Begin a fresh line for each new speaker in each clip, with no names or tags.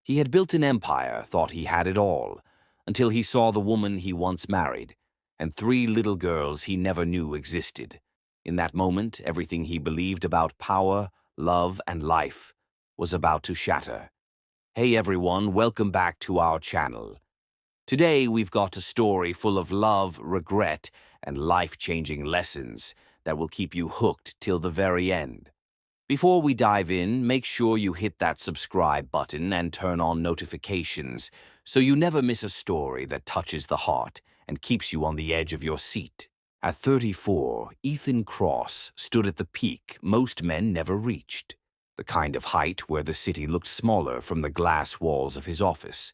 He had built an empire, thought he had it all, until he saw the woman he once married, and 3 little girls he never knew existed. In that moment, everything he believed about power, love, and life was about to shatter. Hey everyone, welcome back to our channel. Today we've got a story full of love, regret, and life-changing lessons that will keep you hooked till the very end. Before we dive in, make sure you hit that subscribe button and turn on notifications so you never miss a story that touches the heart and keeps you on the edge of your seat. At 34, Ethan Cross stood at the peak most men never reached, the kind of height where the city looked smaller from the glass walls of his office,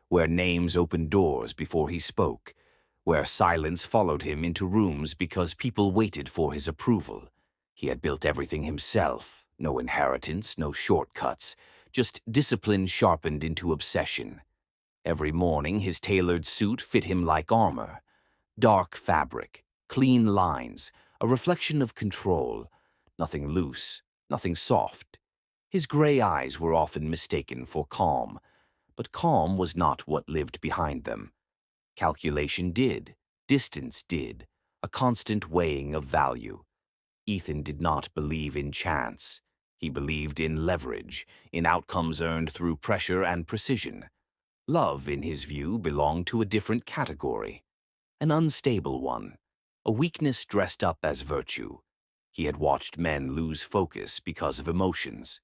where names opened doors before he spoke, where silence followed him into rooms because people waited for his approval. He had built everything himself, no inheritance, no shortcuts, just discipline sharpened into obsession. Every morning his tailored suit fit him like armor. Dark fabric, clean lines, a reflection of control, nothing loose, nothing soft. His gray eyes were often mistaken for calm, but calm was not what lived behind them. Calculation did, distance did, a constant weighing of value. Ethan did not believe in chance. He believed in leverage, in outcomes earned through pressure and precision. Love, in his view, belonged to a different category, an unstable one, a weakness dressed up as virtue. He had watched men lose focus because of emotions,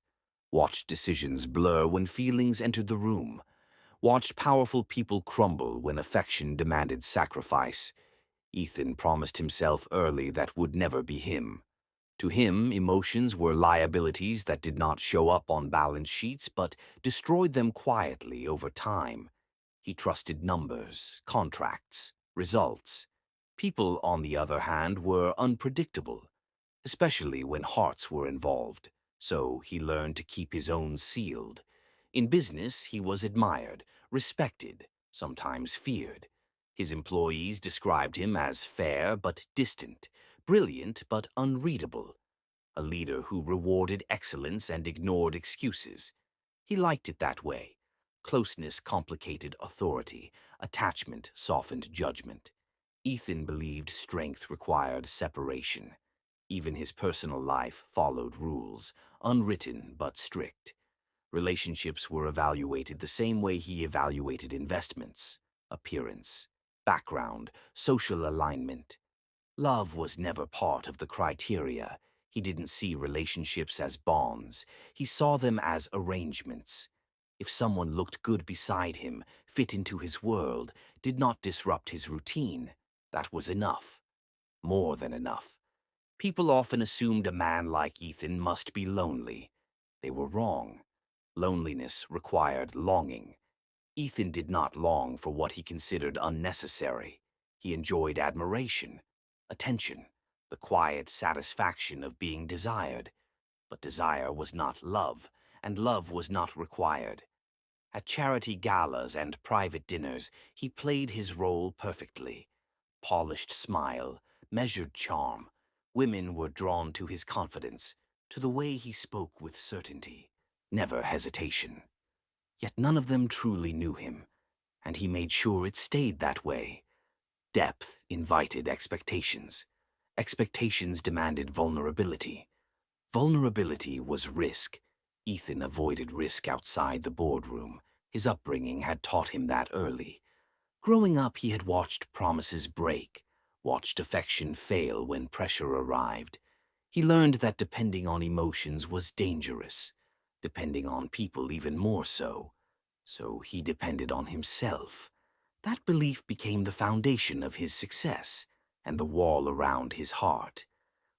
watched decisions blur when feelings entered the room, watched powerful people crumble when affection demanded sacrifice. Ethan promised himself early that would never be him. To him, emotions were liabilities that did not show up on balance sheets but destroyed them quietly over time. He trusted numbers, contracts, results. People, on the other hand, were unpredictable, especially when hearts were involved, so he learned to keep his own sealed. In business, he was admired, respected, sometimes feared. His employees described him as fair but distant, brilliant but unreadable, a leader who rewarded excellence and ignored excuses. He liked it that way. Closeness complicated authority, attachment softened judgment. Ethan believed strength required separation. Even his personal life followed rules, unwritten but strict. Relationships were evaluated the same way he evaluated investments: appearance, background, social alignment. Love was never part of the criteria. He didn't see relationships as bonds. He saw them as arrangements. If someone looked good beside him, fit into his world, did not disrupt his routine, that was enough. More than enough. People often assumed a man like Ethan must be lonely. They were wrong. Loneliness required longing. Ethan did not long for what he considered unnecessary. He enjoyed admiration, attention, the quiet satisfaction of being desired. But desire was not love, and love was not required. At charity galas and private dinners, he played his role perfectly. Polished smile, measured charm. Women were drawn to his confidence, to the way he spoke with certainty, never hesitation. Yet none of them truly knew him, and he made sure it stayed that way. Depth invited expectations. Expectations demanded vulnerability. Vulnerability was risk. Ethan avoided risk outside the boardroom. His upbringing had taught him that early. Growing up, he had watched promises break, watched affection fail when pressure arrived. He learned that depending on emotions was dangerous, depending on people even more so. So he depended on himself. That belief became the foundation of his success and the wall around his heart.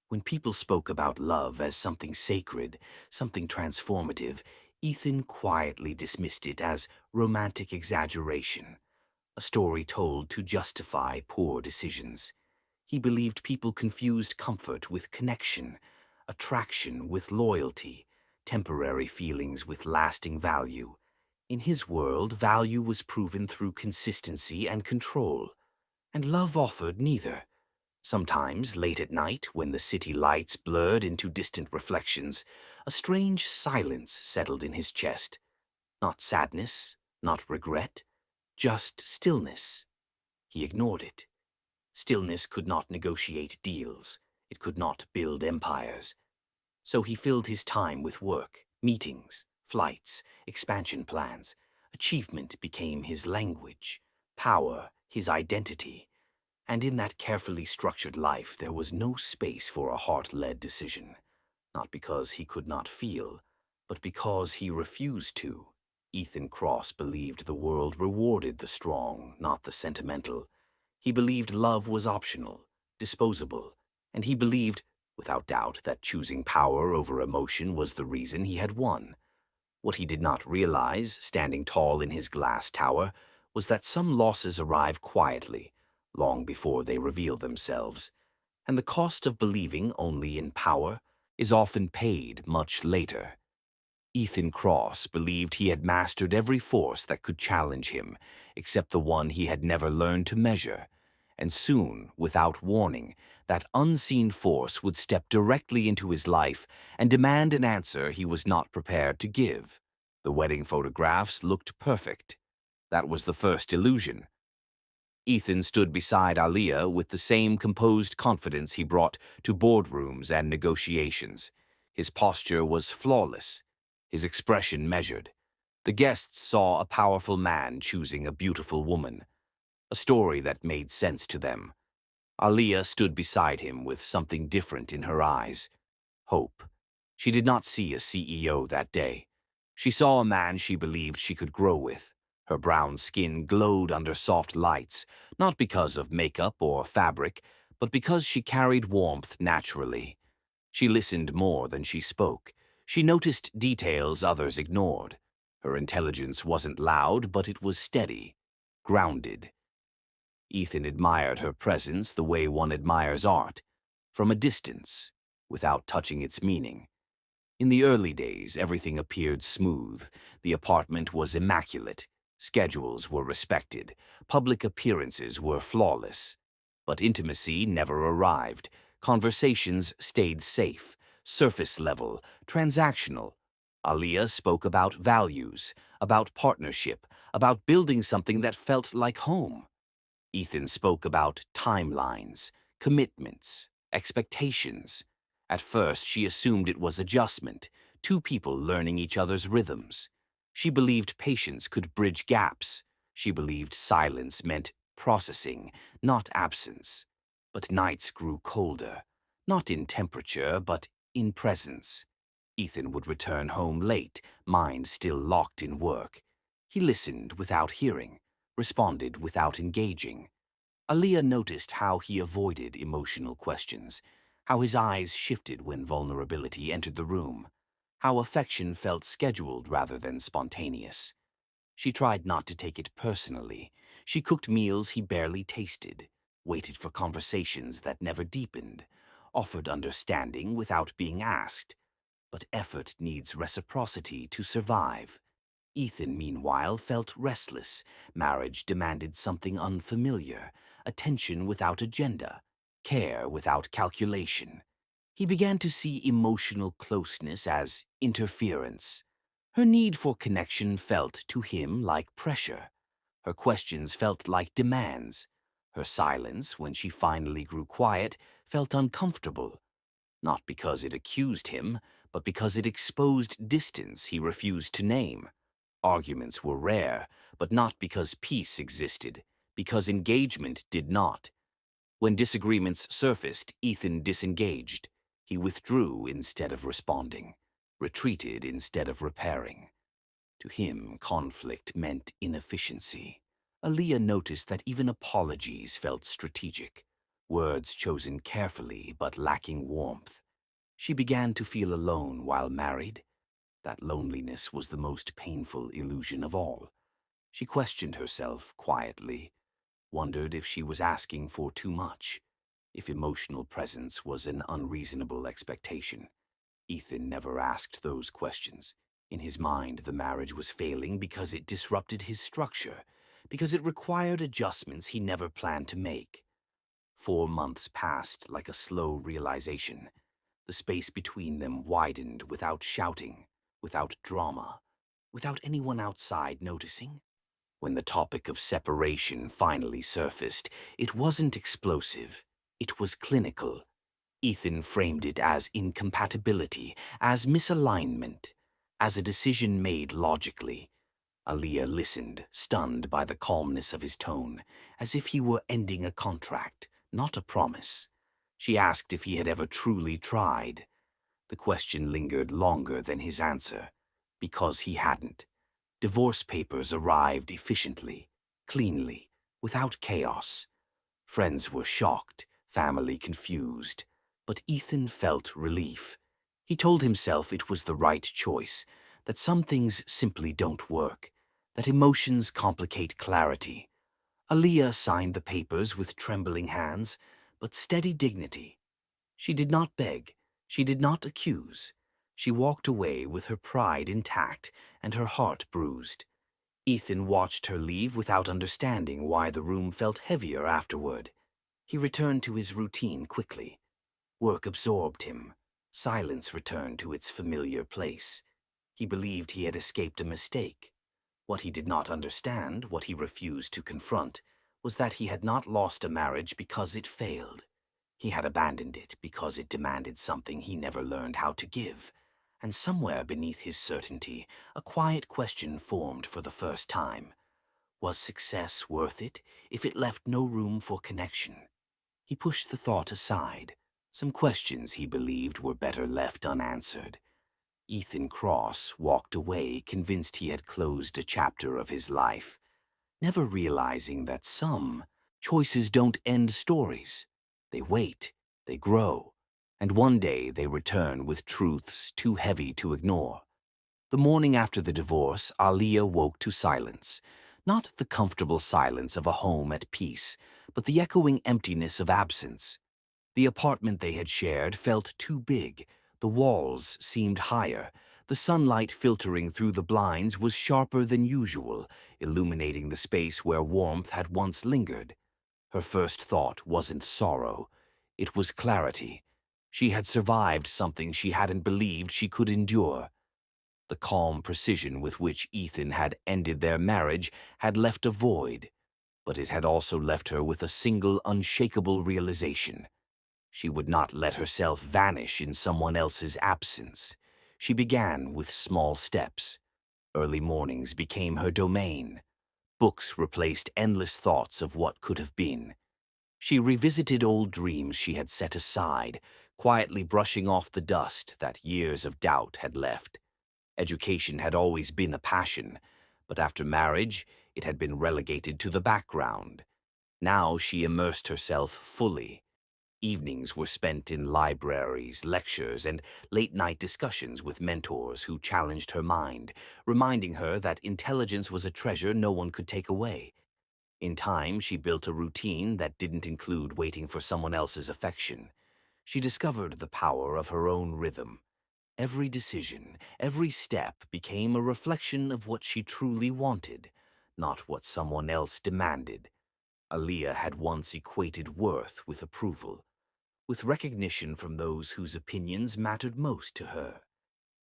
When people spoke about love as something sacred, something transformative, Ethan quietly dismissed it as romantic exaggeration, a story told to justify poor decisions. He believed people confused comfort with connection, attraction with loyalty, temporary feelings with lasting value. In his world, value was proven through consistency and control, and love offered neither. Sometimes, late at night, when the city lights blurred into distant reflections, a strange silence settled in his chest. Not sadness, not regret, just stillness. He ignored it. Stillness could not negotiate deals. It could not build empires. So he filled his time with work, meetings, flights, expansion plans. Achievement became his language, power his identity. And in that carefully structured life, there was no space for a heart-led decision. Not because he could not feel, but because he refused to. Ethan Cross believed the world rewarded the strong, not the sentimental. He believed love was optional, disposable, and he believed, without doubt, that choosing power over emotion was the reason he had won. What he did not realize, standing tall in his glass tower, was that some losses arrive quietly, long before they reveal themselves, and the cost of believing only in power is often paid much later. Ethan Cross believed he had mastered every force that could challenge him, except the one he had never learned to measure. And soon, without warning, that unseen force would step directly into his life and demand an answer he was not prepared to give. The wedding photographs looked perfect. That was the first illusion. Ethan stood beside Aaliyah with the same composed confidence he brought to boardrooms and negotiations. His posture was flawless, his expression measured. The guests saw a powerful man choosing a beautiful woman, a story that made sense to them. Aaliyah stood beside him with something different in her eyes. Hope. She did not see a CEO that day. She saw a man she believed she could grow with. Her brown skin glowed under soft lights, not because of makeup or fabric, but because she carried warmth naturally. She listened more than she spoke. She noticed details others ignored. Her intelligence wasn't loud, but it was steady, grounded. Ethan admired her presence the way one admires art, from a distance, without touching its meaning. In the early days, everything appeared smooth. The apartment was immaculate. Schedules were respected. Public appearances were flawless. But intimacy never arrived. Conversations stayed safe, surface level, transactional. Aaliyah spoke about values, about partnership, about building something that felt like home. Ethan spoke about timelines, commitments, expectations. At first, she assumed it was adjustment, two people learning each other's rhythms. She believed patience could bridge gaps. She believed silence meant processing, not absence. But nights grew colder, not in temperature, but in presence. Ethan would return home late, mind still locked in work. He listened without hearing, responded without engaging. Aaliyah noticed how he avoided emotional questions, how his eyes shifted when vulnerability entered the room, how affection felt scheduled rather than spontaneous. She tried not to take it personally. She cooked meals he barely tasted, waited for conversations that never deepened, offered understanding without being asked. But effort needs reciprocity to survive. Ethan, meanwhile, felt restless. Marriage demanded something unfamiliar, attention without agenda, care without calculation. He began to see emotional closeness as interference. Her need for connection felt to him like pressure. Her questions felt like demands. Her silence, when she finally grew quiet, felt uncomfortable. Not because it accused him, but because it exposed distance he refused to name. Arguments were rare, but not because peace existed, because engagement did not. When disagreements surfaced, Ethan disengaged. He withdrew instead of responding, retreated instead of repairing. To him, conflict meant inefficiency. Aaliyah noticed that even apologies felt strategic, words chosen carefully but lacking warmth. She began to feel alone while married. That loneliness was the most painful illusion of all. She questioned herself quietly, wondered if she was asking for too much, if emotional presence was an unreasonable expectation. Ethan never asked those questions. In his mind, the marriage was failing because it disrupted his structure, because it required adjustments he never planned to make. 4 months passed like a slow realization. The space between them widened without shouting, without drama. without anyone outside noticing. When the topic of separation finally surfaced, it wasn't explosive, it was clinical. Ethan framed it as incompatibility, as misalignment, as a decision made logically. Aaliyah listened, stunned by the calmness of his tone, as if he were ending a contract, not a promise. She asked if he had ever truly tried. The question lingered longer than his answer, because he hadn't. Divorce papers arrived efficiently, cleanly, without chaos. Friends were shocked, family confused, but Ethan felt relief. He told himself it was the right choice, that some things simply don't work, that emotions complicate clarity. Aaliyah signed the papers with trembling hands, but steady dignity. She did not beg, she did not accuse. She walked away with her pride intact and her heart bruised. Ethan watched her leave without understanding why the room felt heavier afterward. He returned to his routine quickly. Work absorbed him. Silence returned to its familiar place. He believed he had escaped a mistake. What he did not understand, what he refused to confront, was that he had not lost a marriage because it failed. He had abandoned it because it demanded something he never learned how to give. And somewhere beneath his certainty, a quiet question formed for the first time. Was success worth it if it left no room for connection? He pushed the thought aside. Some questions he believed were better left unanswered. Ethan Cross walked away convinced he had closed a chapter of his life, never realizing that some choices don't end stories. They wait, they grow, and one day they return with truths too heavy to ignore. The morning after the divorce, Aaliyah woke to silence. Not the comfortable silence of a home at peace, but the echoing emptiness of absence. The apartment they had shared felt too big. The walls seemed higher. The sunlight filtering through the blinds was sharper than usual, illuminating the space where warmth had once lingered. Her first thought wasn't sorrow. It was clarity. She had survived something she hadn't believed she could endure. The calm precision with which Ethan had ended their marriage had left a void, but it had also left her with a single unshakable realization. She would not let herself vanish in someone else's absence. She began with small steps. Early mornings became her domain. Books replaced endless thoughts of what could have been. She revisited old dreams she had set aside, quietly brushing off the dust that years of doubt had left. Education had always been a passion, but after marriage, it had been relegated to the background. Now she immersed herself fully. Evenings were spent in libraries, lectures, and late-night discussions with mentors who challenged her mind, reminding her that intelligence was a treasure no one could take away. In time, she built a routine that didn't include waiting for someone else's affection. She discovered the power of her own rhythm. Every decision, every step became a reflection of what she truly wanted, not what someone else demanded. Aaliyah had once equated worth with approval, with recognition from those whose opinions mattered most to her.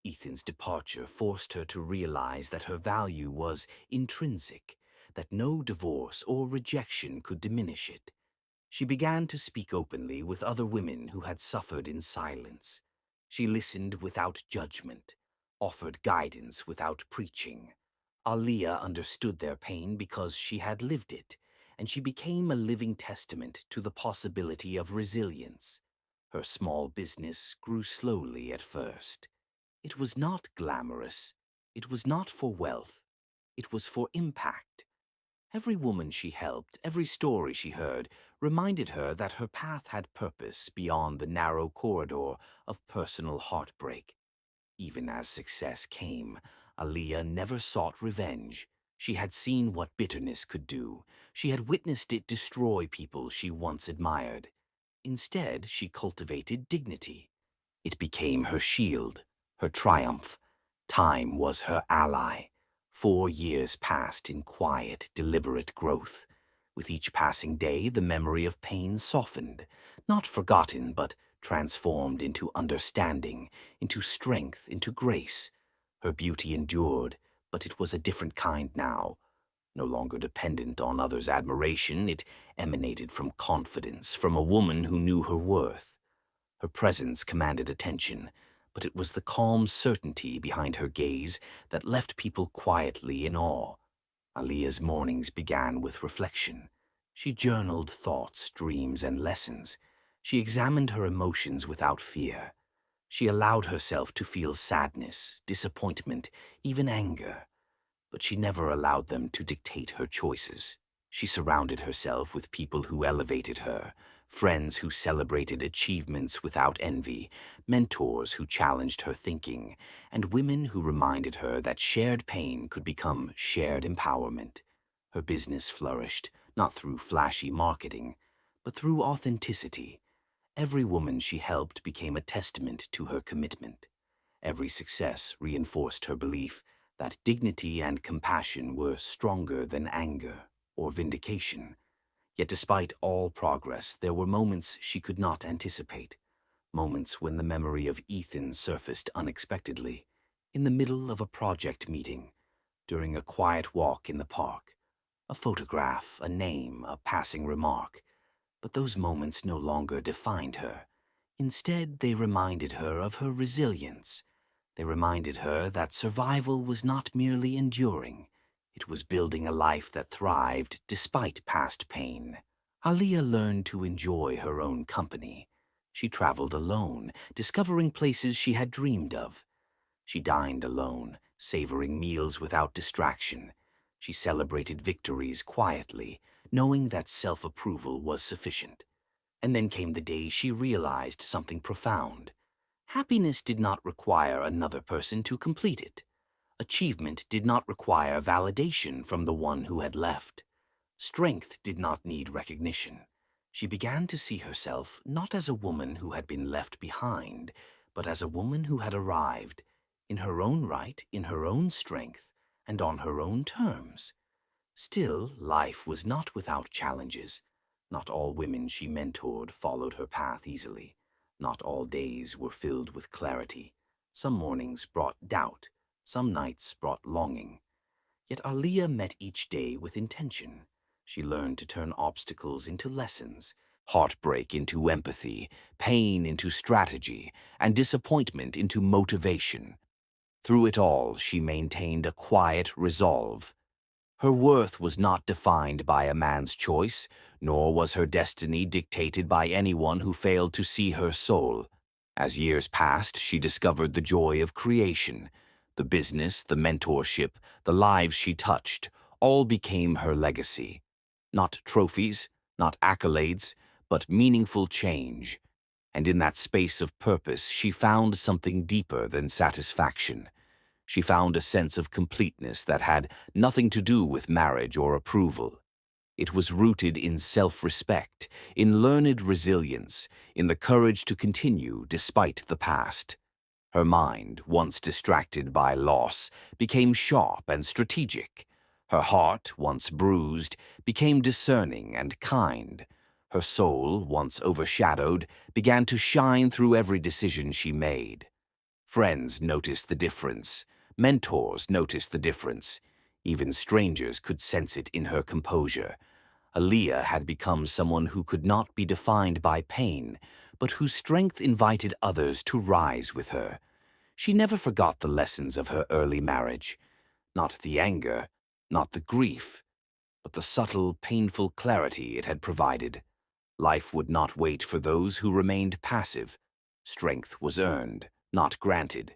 Ethan's departure forced her to realize that her value was intrinsic, that no divorce or rejection could diminish it. She began to speak openly with other women who had suffered in silence. She listened without judgment, offered guidance without preaching. Aaliyah understood their pain because she had lived it, and she became a living testament to the possibility of resilience. Her small business grew slowly at first. It was not glamorous. It was not for wealth. It was for impact. Every woman she helped, every story she heard, reminded her that her path had purpose beyond the narrow corridor of personal heartbreak. Even as success came, Aaliyah never sought revenge. She had seen what bitterness could do. She had witnessed it destroy people she once admired. Instead, she cultivated dignity. It became her shield, her triumph. Time was her ally. 4 years passed in quiet, deliberate growth. With each passing day, the memory of pain softened, not forgotten, but transformed into understanding, into strength, into grace. Her beauty endured, But it was a different kind now. No longer dependent on others' admiration, it emanated from confidence, from a woman who knew her worth. Her presence commanded attention, but it was the calm certainty behind her gaze that left people quietly in awe. Aaliyah's mornings began with reflection. She journaled thoughts, dreams, and lessons. She examined her emotions without fear. She allowed herself to feel sadness, disappointment, even anger, but she never allowed them to dictate her choices. She surrounded herself with people who elevated her, friends who celebrated achievements without envy, mentors who challenged her thinking, and women who reminded her that shared pain could become shared empowerment. Her business flourished, not through flashy marketing, but through authenticity. Every woman she helped became a testament to her commitment. Every success reinforced her belief that dignity and compassion were stronger than anger or vindication. Yet despite all progress, there were moments she could not anticipate. Moments when the memory of Ethan surfaced unexpectedly, in the middle of a project meeting, during a quiet walk in the park. A photograph, a name, a passing remark. But those moments no longer defined her. Instead, they reminded her of her resilience. They reminded her that survival was not merely enduring. It was building a life that thrived despite past pain. Aaliyah learned to enjoy her own company. She traveled alone, discovering places she had dreamed of. She dined alone, savoring meals without distraction. She celebrated victories quietly, knowing that self-approval was sufficient. And then came the day she realized something profound. Happiness did not require another person to complete it. Achievement did not require validation from the one who had left. Strength did not need recognition. She began to see herself not as a woman who had been left behind, but as a woman who had arrived, in her own right, in her own strength, and on her own terms. Still, life was not without challenges. Not all women she mentored followed her path easily. Not all days were filled with clarity. Some mornings brought doubt. Some nights brought longing. Yet Aaliyah met each day with intention. She learned to turn obstacles into lessons, heartbreak into empathy, pain into strategy, and disappointment into motivation. Through it all, she maintained a quiet resolve. Her worth was not defined by a man's choice, nor was her destiny dictated by anyone who failed to see her soul. As years passed, she discovered the joy of creation. The business, the mentorship, the lives she touched, all became her legacy. Not trophies, not accolades, but meaningful change. And in that space of purpose, she found something deeper than satisfaction. She found a sense of completeness that had nothing to do with marriage or approval. It was rooted in self-respect, in learned resilience, in the courage to continue despite the past. Her mind, once distracted by loss, became sharp and strategic. Her heart, once bruised, became discerning and kind. Her soul, once overshadowed, began to shine through every decision she made. Friends noticed the difference. Mentors noticed the difference. Even strangers could sense it in her composure. Aaliyah had become someone who could not be defined by pain, but whose strength invited others to rise with her. She never forgot the lessons of her early marriage. Not the anger, not the grief, but the subtle, painful clarity it had provided. Life would not wait for those who remained passive. Strength was earned, not granted.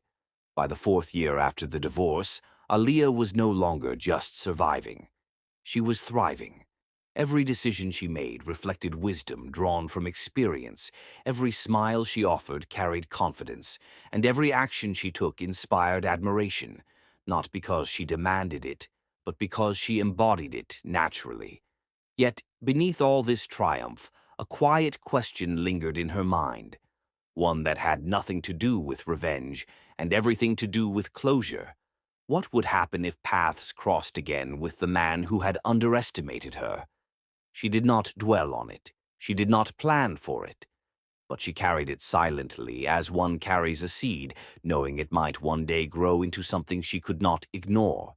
By the 4th year after the divorce, Aaliyah was no longer just surviving. She was thriving. Every decision she made reflected wisdom drawn from experience. Every smile she offered carried confidence, and every action she took inspired admiration, not because she demanded it, but because she embodied it naturally. Yet, beneath all this triumph, a quiet question lingered in her mind, one that had nothing to do with revenge and everything to do with closure. What would happen if paths crossed again with the man who had underestimated her? She did not dwell on it. She did not plan for it. But she carried it silently as one carries a seed, knowing it might one day grow into something she could not ignore.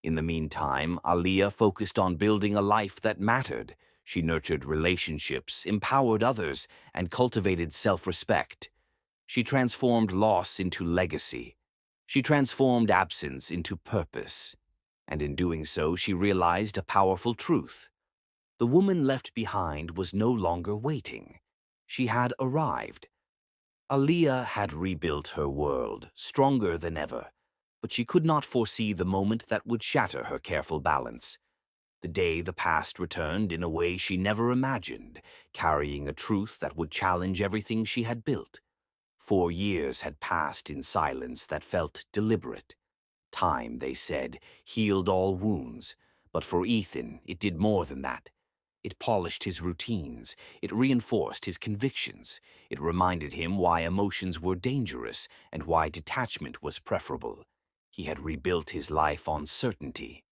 In the meantime, Aliyah focused on building a life that mattered. She nurtured relationships, empowered others, and cultivated self-respect. She transformed loss into legacy. She transformed absence into purpose. And in doing so, she realized a powerful truth. The woman left behind was no longer waiting. She had arrived. Aliyah had rebuilt her world, stronger than ever, but she could not foresee the moment that would shatter her careful balance. The day the past returned in a way she never imagined, carrying a truth that would challenge everything she had built. 4 years had passed in silence that felt deliberate. Time, they said, healed all wounds, but for Ethan it did more than that. It polished his routines, it reinforced his convictions, it reminded him why emotions were dangerous and why detachment was preferable. He had rebuilt his life on certainty.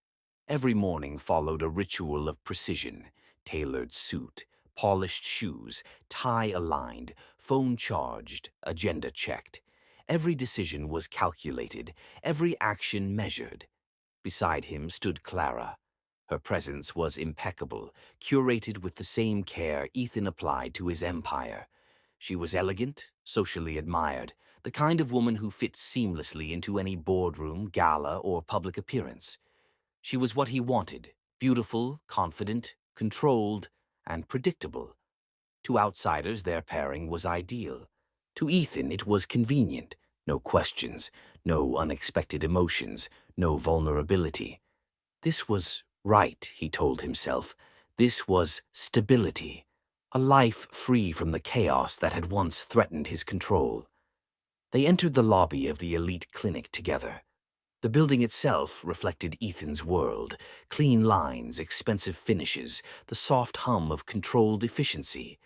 Every morning followed a ritual of precision: tailored suit, polished shoes, tie aligned, phone charged, agenda checked. Every decision was calculated, every action measured. Beside him stood Clara. Her presence was impeccable, curated with the same care Ethan applied to his empire. She was elegant, socially admired, the kind of woman who fits seamlessly into any boardroom, gala, or public appearance. She was what he wanted: beautiful, confident, controlled, and predictable. To outsiders, their pairing was ideal. To Ethan, it was convenient. No questions, no unexpected emotions, no vulnerability. This was right, he told himself. This was stability. A life free from the chaos that had once threatened his control. They entered the lobby of the elite clinic together. The building itself reflected Ethan's world: clean lines, expensive finishes, the soft hum of controlled efficiency.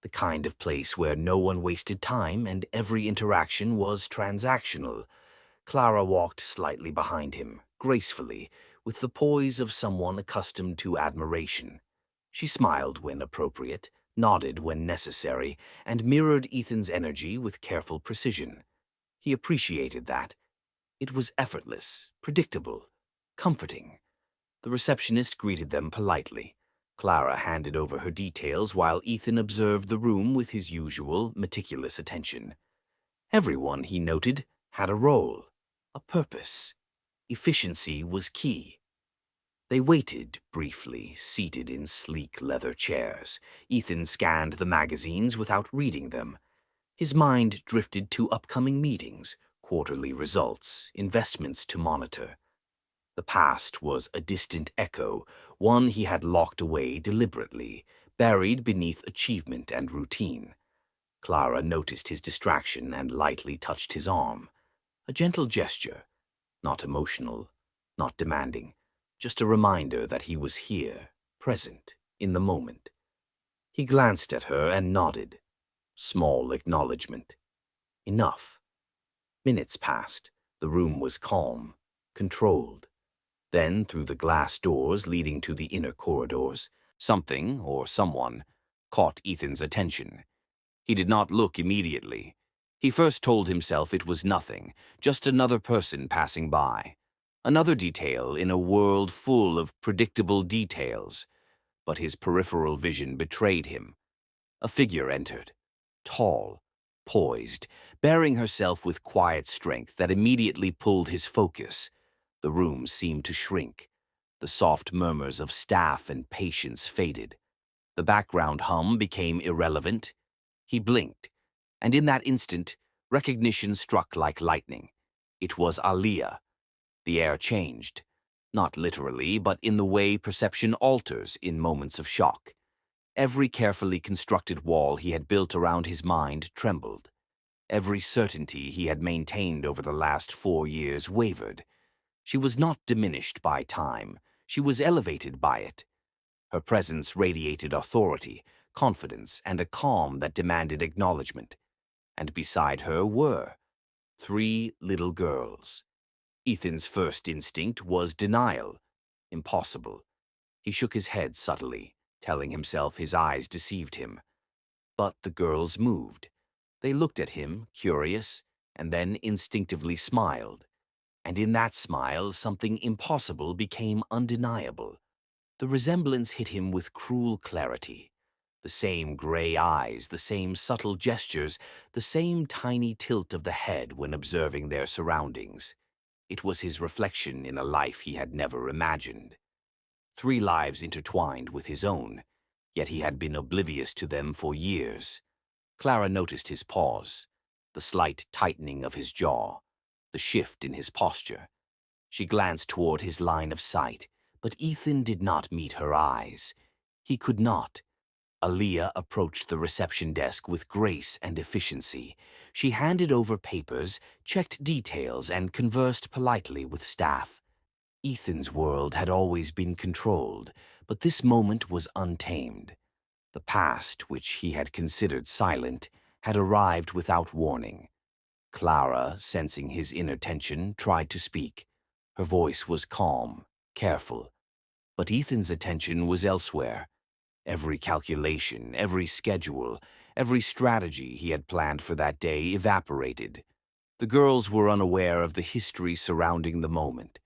The kind of place where no one wasted time and every interaction was transactional. Clara walked slightly behind him, gracefully, with the poise of someone accustomed to admiration. She smiled when appropriate, nodded when necessary, and mirrored Ethan's energy with careful precision. He appreciated that. It was effortless, predictable, comforting. The receptionist greeted them politely. Clara handed over her details while Ethan observed the room with his usual, meticulous attention. Everyone, he noted, had a role, a purpose. Efficiency was key. They waited briefly, seated in sleek leather chairs. Ethan scanned the magazines without reading them. His mind drifted to upcoming meetings, quarterly results, investments to monitor. The past was a distant echo, one he had locked away deliberately, buried beneath achievement and routine. Clara noticed his distraction and lightly touched his arm. A gentle gesture, not emotional, not demanding, just a reminder that he was here, present, in the moment. He glanced at her and nodded. Small acknowledgement. Enough. Minutes passed. The room was calm, controlled. Then, through the glass doors leading to the inner corridors, something, or someone, caught Ethan's attention. He did not look immediately. He first told himself it was nothing, just another person passing by. Another detail in a world full of predictable details. But his peripheral vision betrayed him. A figure entered, tall, poised, bearing herself with quiet strength that immediately pulled his focus. The room seemed to shrink. The soft murmurs of staff and patients faded. The background hum became irrelevant. He blinked, and in that instant, recognition struck like lightning. It was Aliyah. The air changed, not literally, but in the way perception alters in moments of shock. Every carefully constructed wall he had built around his mind trembled. Every certainty he had maintained over the last 4 years wavered. She was not diminished by time. She was elevated by it. Her presence radiated authority, confidence, and a calm that demanded acknowledgement. And beside her were 3 little girls. Ethan's first instinct was denial. Impossible. He shook his head subtly, telling himself his eyes deceived him. But the girls moved. They looked at him, curious, and then instinctively smiled. And in that smile, something impossible became undeniable. The resemblance hit him with cruel clarity. The same gray eyes, the same subtle gestures, the same tiny tilt of the head when observing their surroundings. It was his reflection in a life he had never imagined. 3 lives intertwined with his own, yet he had been oblivious to them for years. Clara noticed his pause, the slight tightening of his jaw, the shift in his posture. She glanced toward his line of sight, but Ethan did not meet her eyes. He could not. Aaliyah approached the reception desk with grace and efficiency. She handed over papers, checked details, and conversed politely with staff. Ethan's world had always been controlled, but this moment was untamed. The past, which he had considered silent, had arrived without warning. Clara, sensing his inner tension, tried to speak. Her voice was calm, careful. But Ethan's attention was elsewhere. Every calculation, every schedule, every strategy he had planned for that day evaporated. The girls were unaware of the history surrounding the moment.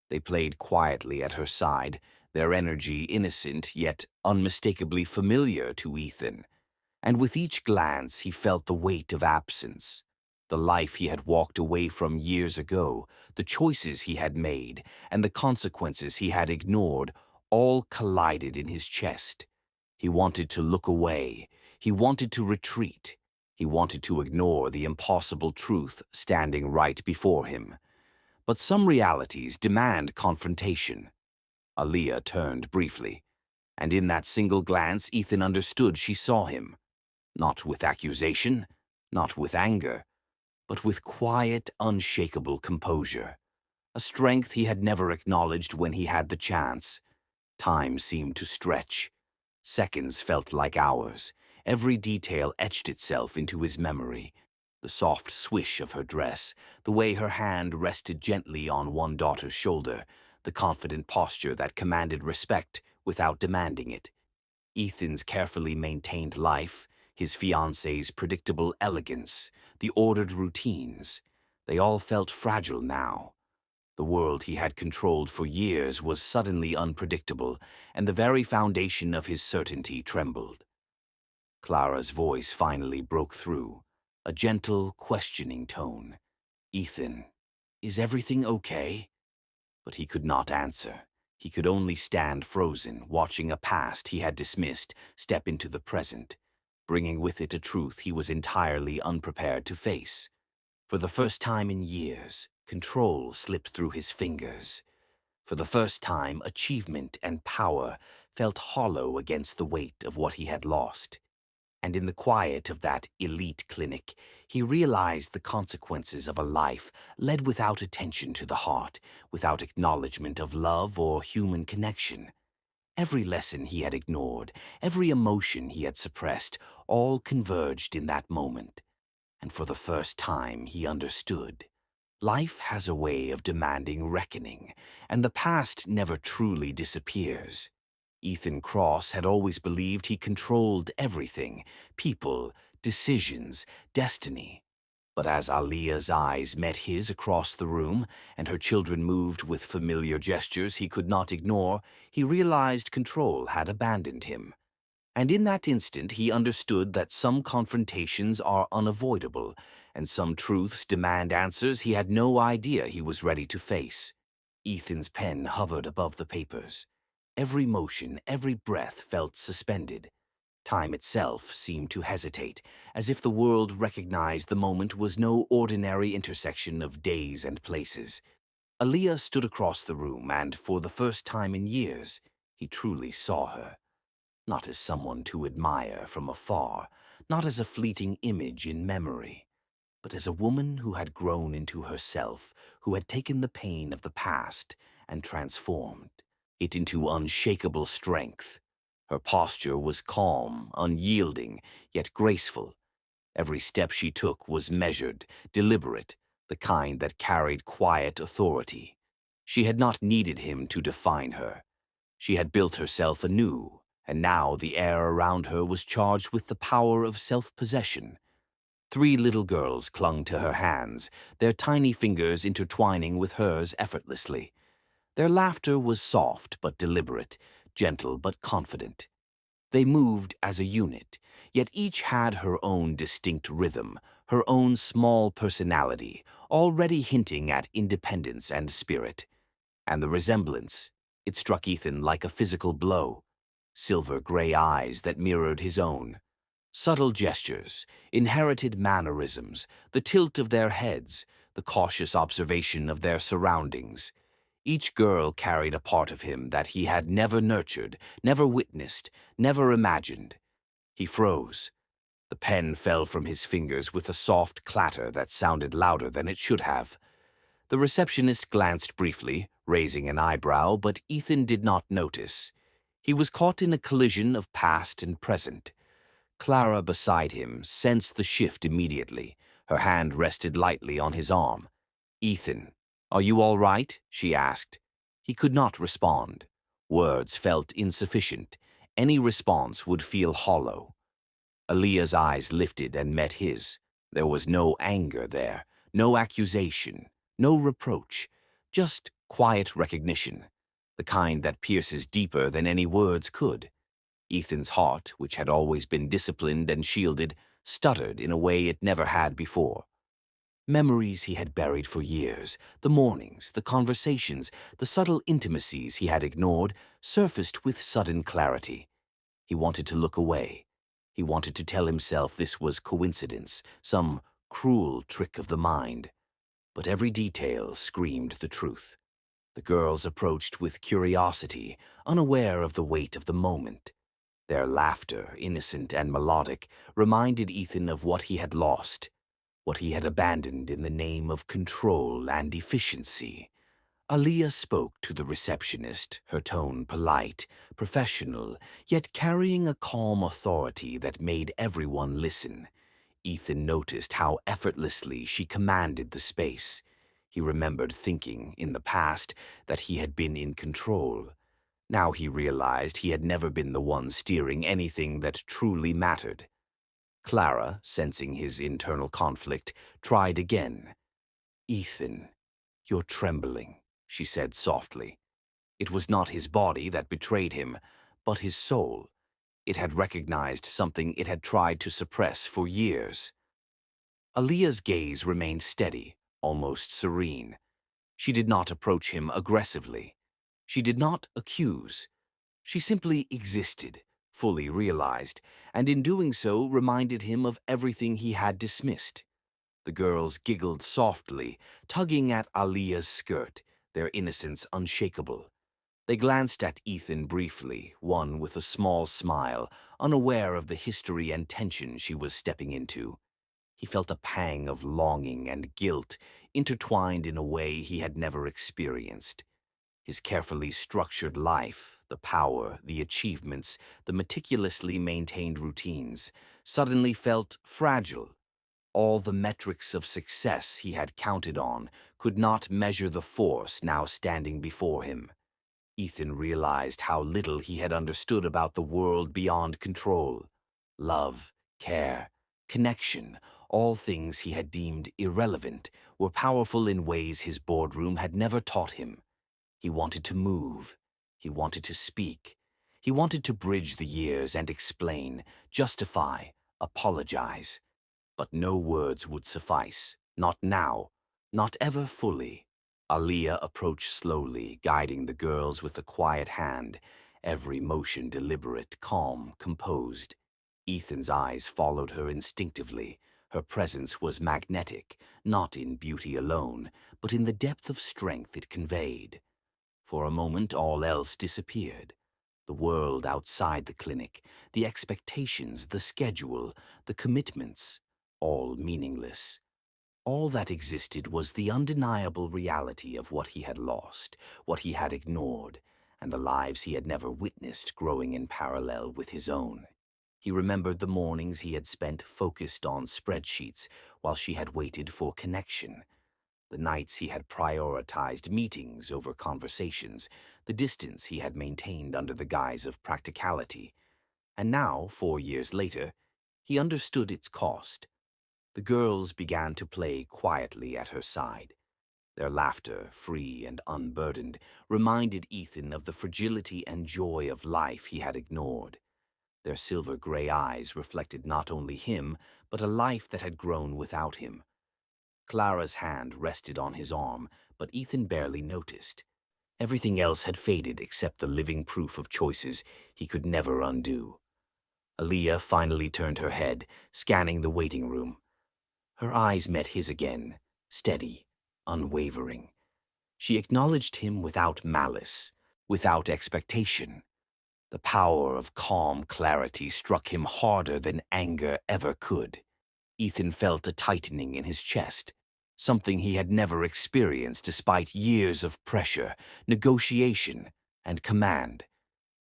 They played quietly at her side, their energy innocent yet unmistakably familiar to Ethan. And with each glance he felt the weight of absence. The life he had walked away from years ago, the choices he had made, and the consequences he had ignored, all collided in his chest. He wanted to look away. He wanted to retreat. He wanted to ignore the impossible truth standing right before him. But some realities demand confrontation. Aaliyah turned briefly, and in that single glance Ethan understood she saw him. Not with accusation, not with anger, but with quiet, unshakable composure. A strength he had never acknowledged when he had the chance. Time seemed to stretch. Seconds felt like hours. Every detail etched itself into his memory. The soft swish of her dress, the way her hand rested gently on one daughter's shoulder, the confident posture that commanded respect without demanding it. Ethan's carefully maintained life, his fiancée's predictable elegance, the ordered routines, they all felt fragile now. The world he had controlled for years was suddenly unpredictable, and the very foundation of his certainty trembled. Clara's voice finally broke through, a gentle, questioning tone. "Ethan, is everything okay?" But he could not answer. He could only stand frozen, watching a past he had dismissed step into the present, bringing with it a truth he was entirely unprepared to face. For the first time in years, control slipped through his fingers. For the first time, achievement and power felt hollow against the weight of what he had lost. And in the quiet of that elite clinic, he realized the consequences of a life led without attention to the heart, without acknowledgement of love or human connection. Every lesson he had ignored, every emotion he had suppressed, all converged in that moment. And for the first time he understood. Life has a way of demanding reckoning, and the past never truly disappears. Ethan Cross had always believed he controlled everything, people, decisions, destiny. But as Aaliyah's eyes met his across the room, and her children moved with familiar gestures he could not ignore, he realized control had abandoned him. And in that instant he understood that some confrontations are unavoidable, and some truths demand answers he had no idea he was ready to face. Ethan's pen hovered above the papers. Every motion, every breath felt suspended. Time itself seemed to hesitate, as if the world recognized the moment was no ordinary intersection of days and places. Aaliyah stood across the room, and for the first time in years, he truly saw her. Not as someone to admire from afar, not as a fleeting image in memory, but as a woman who had grown into herself, who had taken the pain of the past and transformed it into unshakable strength. Her posture was calm, unyielding, yet graceful. Every step she took was measured, deliberate, the kind that carried quiet authority. She had not needed him to define her. She had built herself anew, and now the air around her was charged with the power of self-possession. 3 little girls clung to her hands, their tiny fingers intertwining with hers effortlessly. Their laughter was soft but deliberate, gentle but confident. They moved as a unit, yet each had her own distinct rhythm, her own small personality, already hinting at independence and spirit. And the resemblance, it struck Ethan like a physical blow. Silver gray eyes that mirrored his own. Subtle gestures, inherited mannerisms, the tilt of their heads, the cautious observation of their surroundings. Each girl carried a part of him that he had never nurtured, never witnessed, never imagined. He froze. The pen fell from his fingers with a soft clatter that sounded louder than it should have. The receptionist glanced briefly, raising an eyebrow, but Ethan did not notice. He was caught in a collision of past and present. Clara beside him sensed the shift immediately. Her hand rested lightly on his arm. "Ethan, are you all right?" she asked. He could not respond. Words felt insufficient. Any response would feel hollow. Aaliyah's eyes lifted and met his. There was no anger there, no accusation, no reproach, just quiet recognition, the kind that pierces deeper than any words could. Ethan's heart, which had always been disciplined and shielded, stuttered in a way it never had before. Memories he had buried for years, the mornings, the conversations, the subtle intimacies he had ignored, surfaced with sudden clarity. He wanted to look away. He wanted to tell himself this was coincidence, some cruel trick of the mind. But every detail screamed the truth. The girls approached with curiosity, unaware of the weight of the moment. Their laughter, innocent and melodic, reminded Ethan of what he had lost, what he had abandoned in the name of control and efficiency. Aaliyah spoke to the receptionist, her tone polite, professional, yet carrying a calm authority that made everyone listen. Ethan noticed how effortlessly she commanded the space. He remembered thinking, in the past, that he had been in control. Now he realized he had never been the one steering anything that truly mattered. Clara, sensing his internal conflict, tried again. "Ethan, you're trembling," she said softly. It was not his body that betrayed him, but his soul. It had recognized something it had tried to suppress for years. Aaliyah's gaze remained steady, almost serene. She did not approach him aggressively. She did not accuse. She simply existed, fully realized, and in doing so reminded him of everything he had dismissed. The girls giggled softly, tugging at Aaliyah's skirt, their innocence unshakable. They glanced at Ethan briefly, one with a small smile, unaware of the history and tension she was stepping into. He felt a pang of longing and guilt, intertwined in a way he had never experienced. His carefully structured life, the power, the achievements, the meticulously maintained routines, suddenly felt fragile. All the metrics of success he had counted on could not measure the force now standing before him. Ethan realized how little he had understood about the world beyond control. Love, care, connection, all things he had deemed irrelevant, were powerful in ways his boardroom had never taught him. He wanted to move. He wanted to speak. He wanted to bridge the years and explain, justify, apologize. But no words would suffice. Not now. Not ever fully. Aaliyah approached slowly, guiding the girls with a quiet hand, every motion deliberate, calm, composed. Ethan's eyes followed her instinctively. Her presence was magnetic, not in beauty alone, but in the depth of strength it conveyed. For a moment all else disappeared. The world outside the clinic, the expectations, the schedule, the commitments, all meaningless. All that existed was the undeniable reality of what he had lost, what he had ignored, and the lives he had never witnessed growing in parallel with his own. He remembered the mornings he had spent focused on spreadsheets while she had waited for connection, the nights he had prioritized meetings over conversations, the distance he had maintained under the guise of practicality. And now, 4 years later, he understood its cost. The girls began to play quietly at her side. Their laughter, free and unburdened, reminded Ethan of the fragility and joy of life he had ignored. Their silver-gray eyes reflected not only him, but a life that had grown without him. Clara's hand rested on his arm, but Ethan barely noticed. Everything else had faded except the living proof of choices he could never undo. Aaliyah finally turned her head, scanning the waiting room. Her eyes met his again, steady, unwavering. She acknowledged him without malice, without expectation. The power of calm clarity struck him harder than anger ever could. Ethan felt a tightening in his chest, something he had never experienced despite years of pressure, negotiation, and command.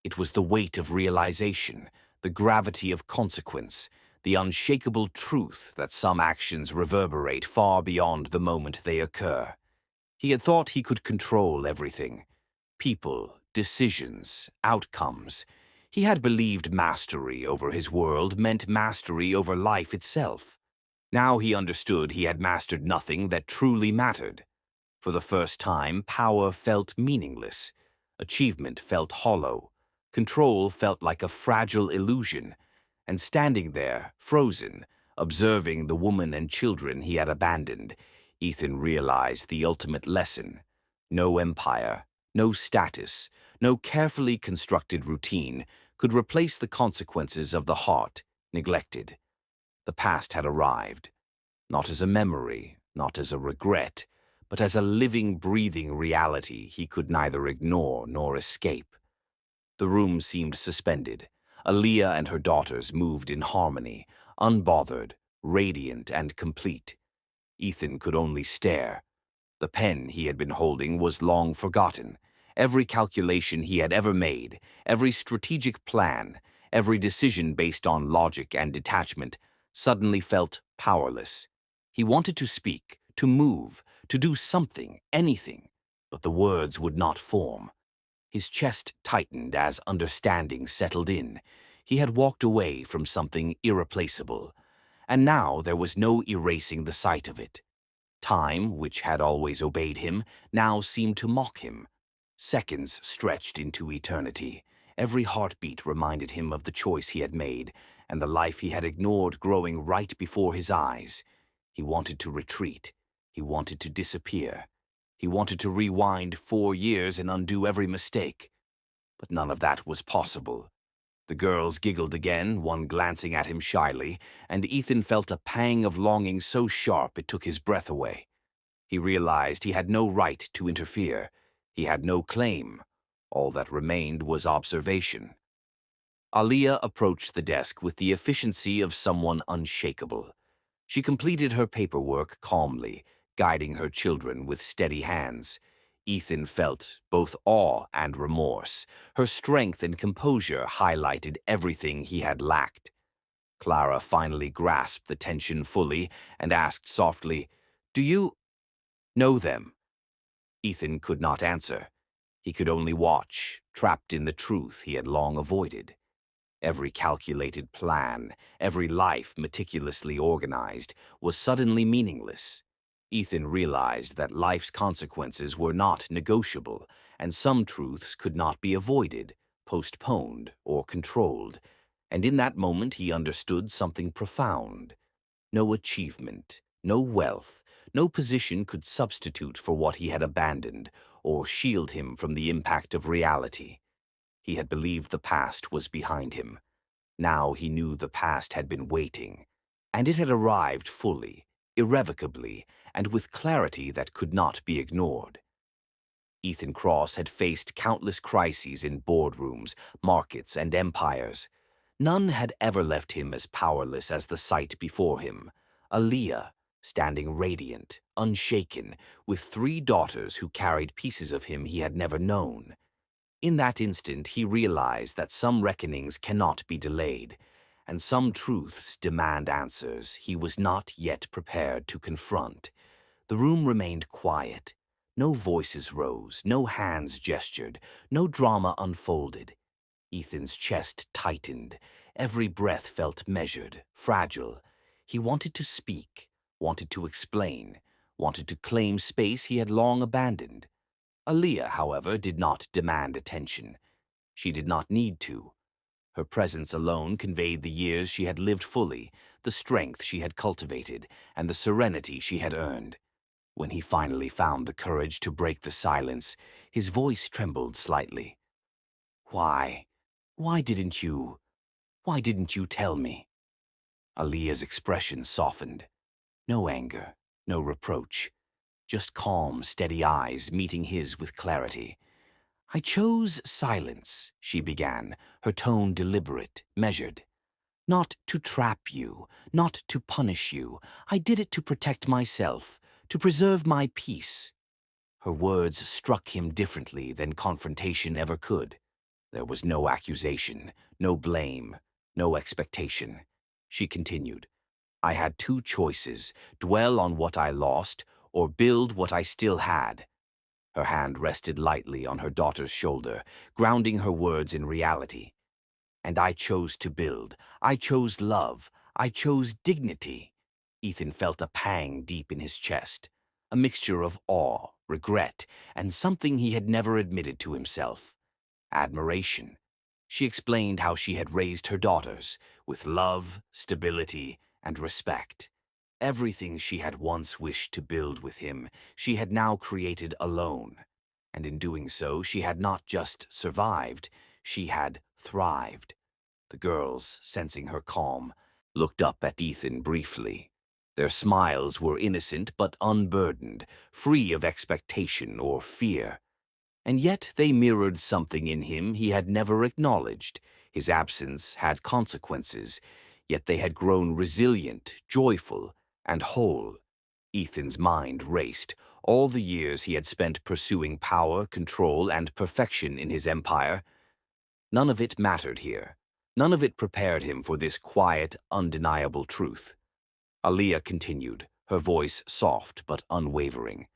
It was the weight of realization, the gravity of consequence, the unshakable truth that some actions reverberate far beyond the moment they occur. He had thought he could control everything: people, decisions, outcomes. He had believed mastery over his world meant mastery over life itself. Now he understood he had mastered nothing that truly mattered. For the first time, power felt meaningless. Achievement felt hollow. Control felt like a fragile illusion. And standing there, frozen, observing the woman and children he had abandoned, Ethan realized the ultimate lesson. No empire, no status, no carefully constructed routine could replace the consequences of the heart neglected. The past had arrived, not as a memory, not as a regret, but as a living, breathing reality he could neither ignore nor escape. The room seemed suspended. Aaliyah and her daughters moved in harmony, unbothered, radiant, and complete. Ethan could only stare. The pen he had been holding was long forgotten. Every calculation he had ever made, every strategic plan, every decision based on logic and detachment, suddenly felt powerless. He wanted to speak, to move, to do something, anything, but the words would not form. His chest tightened as understanding settled in. He had walked away from something irreplaceable, and now there was no erasing the sight of it. Time, which had always obeyed him, now seemed to mock him. Seconds stretched into eternity. Every heartbeat reminded him of the choice he had made, and the life he had ignored growing right before his eyes. He wanted to retreat. He wanted to disappear. He wanted to rewind 4 years and undo every mistake. But none of that was possible. The girls giggled again, one glancing at him shyly, and Ethan felt a pang of longing so sharp it took his breath away. He realized he had no right to interfere. He had no claim. All that remained was observation. Aaliyah approached the desk with the efficiency of someone unshakable. She completed her paperwork calmly, guiding her children with steady hands. Ethan felt both awe and remorse. Her strength and composure highlighted everything he had lacked. Clara finally grasped the tension fully and asked softly, "Do you know them?" Ethan could not answer. He could only watch, trapped in the truth he had long avoided. Every calculated plan, every life meticulously organized, was suddenly meaningless. Ethan realized that life's consequences were not negotiable, and some truths could not be avoided, postponed, or controlled. And in that moment he understood something profound. No achievement, no wealth, no position could substitute for what he had abandoned or shield him from the impact of reality. He had believed the past was behind him. Now he knew the past had been waiting, and it had arrived fully, irrevocably, and with clarity that could not be ignored. Ethan Cross had faced countless crises in boardrooms, markets, and empires. None had ever left him as powerless as the sight before him. Aaliyah, standing radiant, unshaken, with 3 daughters who carried pieces of him he had never known. In that instant, he realized that some reckonings cannot be delayed, and some truths demand answers he was not yet prepared to confront. The room remained quiet. No voices rose, no hands gestured, no drama unfolded. Ethan's chest tightened. Every breath felt measured, fragile. He wanted to speak, wanted to explain, wanted to claim space he had long abandoned. Aaliyah, however, did not demand attention. She did not need to. Her presence alone conveyed the years she had lived fully, the strength she had cultivated, and the serenity she had earned. When he finally found the courage to break the silence, his voice trembled slightly. Why? Why didn't you? Why didn't you tell me? Aaliyah's expression softened. No anger, no reproach, just calm, steady eyes meeting his with clarity. I chose silence, she began, her tone deliberate, measured. Not to trap you, not to punish you. I did it to protect myself, to preserve my peace. Her words struck him differently than confrontation ever could. There was no accusation, no blame, no expectation. She continued, I had two choices, dwell on what I lost or build what I still had. Her hand rested lightly on her daughter's shoulder, grounding her words in reality. And I chose to build. I chose love. I chose dignity. Ethan felt a pang deep in his chest, a mixture of awe, regret, and something he had never admitted to himself. Admiration. She explained how she had raised her daughters with love, stability, and respect. Everything she had once wished to build with him, she had now created alone. And in doing so, she had not just survived, she had thrived. The girls, sensing her calm, looked up at Ethan briefly. Their smiles were innocent but unburdened, free of expectation or fear. And yet they mirrored something in him he had never acknowledged. His absence had consequences, yet they had grown resilient, joyful, and whole. Ethan's mind raced. All the years he had spent pursuing power, control, and perfection in his empire, none of it mattered here. None of it prepared him for this quiet, undeniable truth. Aaliyah continued, her voice soft but unwavering.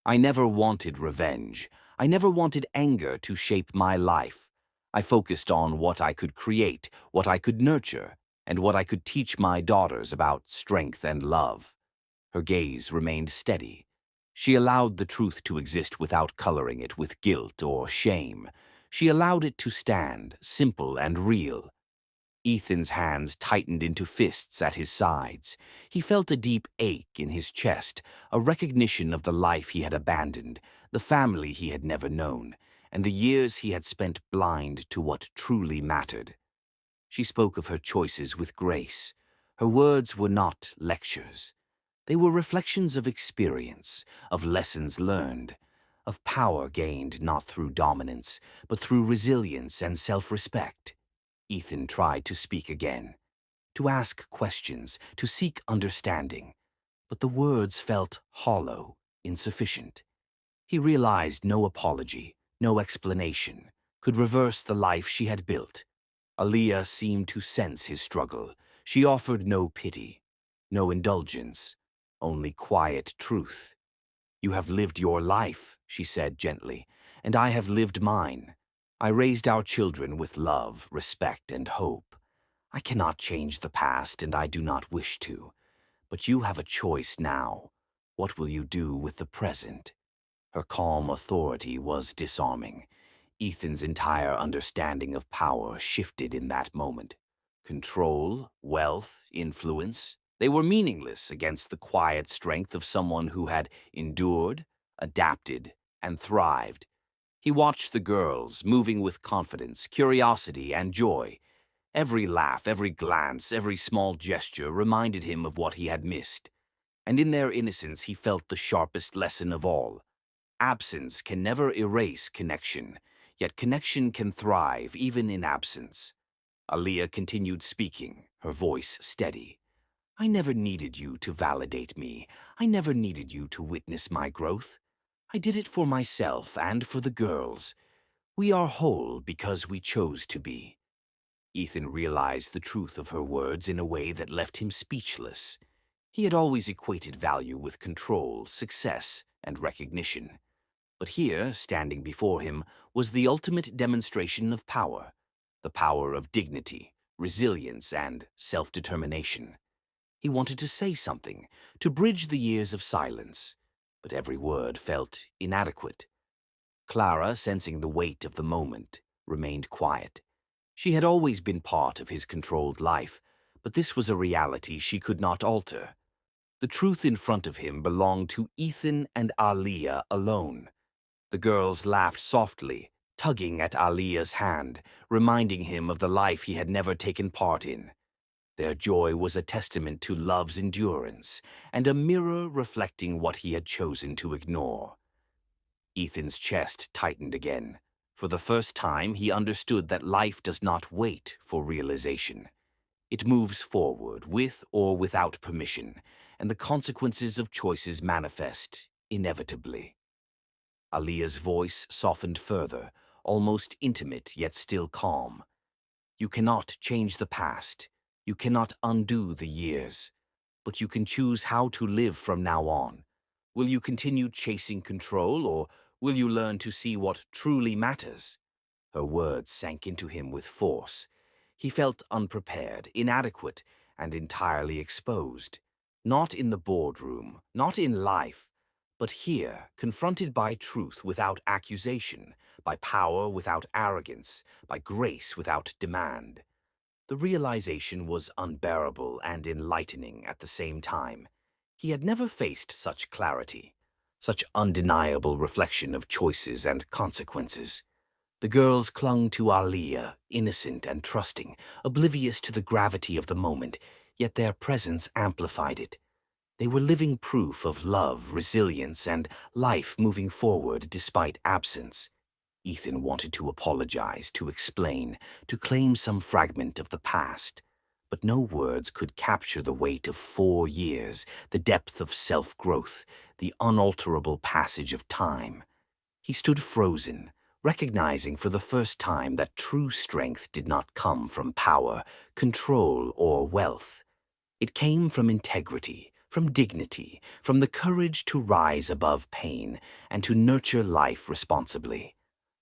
I never wanted revenge. I never wanted anger to shape my life. I focused on what I could create, what I could nurture, and what I could teach my daughters about strength and love. Her gaze remained steady. She allowed the truth to exist without coloring it with guilt or shame. She allowed it to stand, simple and real. Ethan's hands tightened into fists at his sides. He felt a deep ache in his chest, a recognition of the life he had abandoned, the family he had never known, and the years he had spent blind to what truly mattered. She spoke of her choices with grace. Her words were not lectures. They were reflections of experience, of lessons learned, of power gained not through dominance, but through resilience and self-respect. Ethan tried to speak again, to ask questions, to seek understanding, but the words felt hollow, insufficient. He realized no apology, no explanation, could reverse the life she had built. Aaliyah seemed to sense his struggle. She offered no pity, no indulgence, only quiet truth. You have lived your life, she said gently, and I have lived mine. I raised our children with love, respect, and hope. I cannot change the past, and I do not wish to. But you have a choice now. What will you do with the present? Her calm authority was disarming. Ethan's entire understanding of power shifted in that moment. Control, wealth, influence, they were meaningless against the quiet strength of someone who had endured, adapted, and thrived. He watched the girls, moving with confidence, curiosity, and joy. Every laugh, every glance, every small gesture reminded him of what he had missed. And in their innocence he felt the sharpest lesson of all. Absence can never erase connection, yet connection can thrive even in absence. Aaliyah continued speaking, her voice steady. I never needed you to validate me. I never needed you to witness my growth. I did it for myself and for the girls. We are whole because we chose to be. Ethan realized the truth of her words in a way that left him speechless. He had always equated value with control, success, and recognition. But here, standing before him, was the ultimate demonstration of power, the power of dignity, resilience, and self-determination. He wanted to say something, to bridge the years of silence, but every word felt inadequate. Clara, sensing the weight of the moment, remained quiet. She had always been part of his controlled life, but this was a reality she could not alter. The truth in front of him belonged to Ethan and Aaliyah alone. The girls laughed softly, tugging at Aaliyah's hand, reminding him of the life he had never taken part in. Their joy was a testament to love's endurance, and a mirror reflecting what he had chosen to ignore. Ethan's chest tightened again. For the first time, he understood that life does not wait for realization. It moves forward, with or without permission, and the consequences of choices manifest inevitably. Aaliyah's voice softened further, almost intimate yet still calm. You cannot change the past. You cannot undo the years. But you can choose how to live from now on. Will you continue chasing control, or will you learn to see what truly matters? Her words sank into him with force. He felt unprepared, inadequate, and entirely exposed. Not in the boardroom, not in life, but here, confronted by truth without accusation, by power without arrogance, by grace without demand. The realization was unbearable and enlightening at the same time. He had never faced such clarity, such undeniable reflection of choices and consequences. The girls clung to Aaliyah, innocent and trusting, oblivious to the gravity of the moment, yet their presence amplified it. They were living proof of love, resilience, and life moving forward despite absence. Ethan wanted to apologize, to explain, to claim some fragment of the past. But no words could capture the weight of 4 years, the depth of self-growth, the unalterable passage of time. He stood frozen, recognizing for the first time that true strength did not come from power, control, or wealth. It came from integrity, from dignity, from the courage to rise above pain and to nurture life responsibly.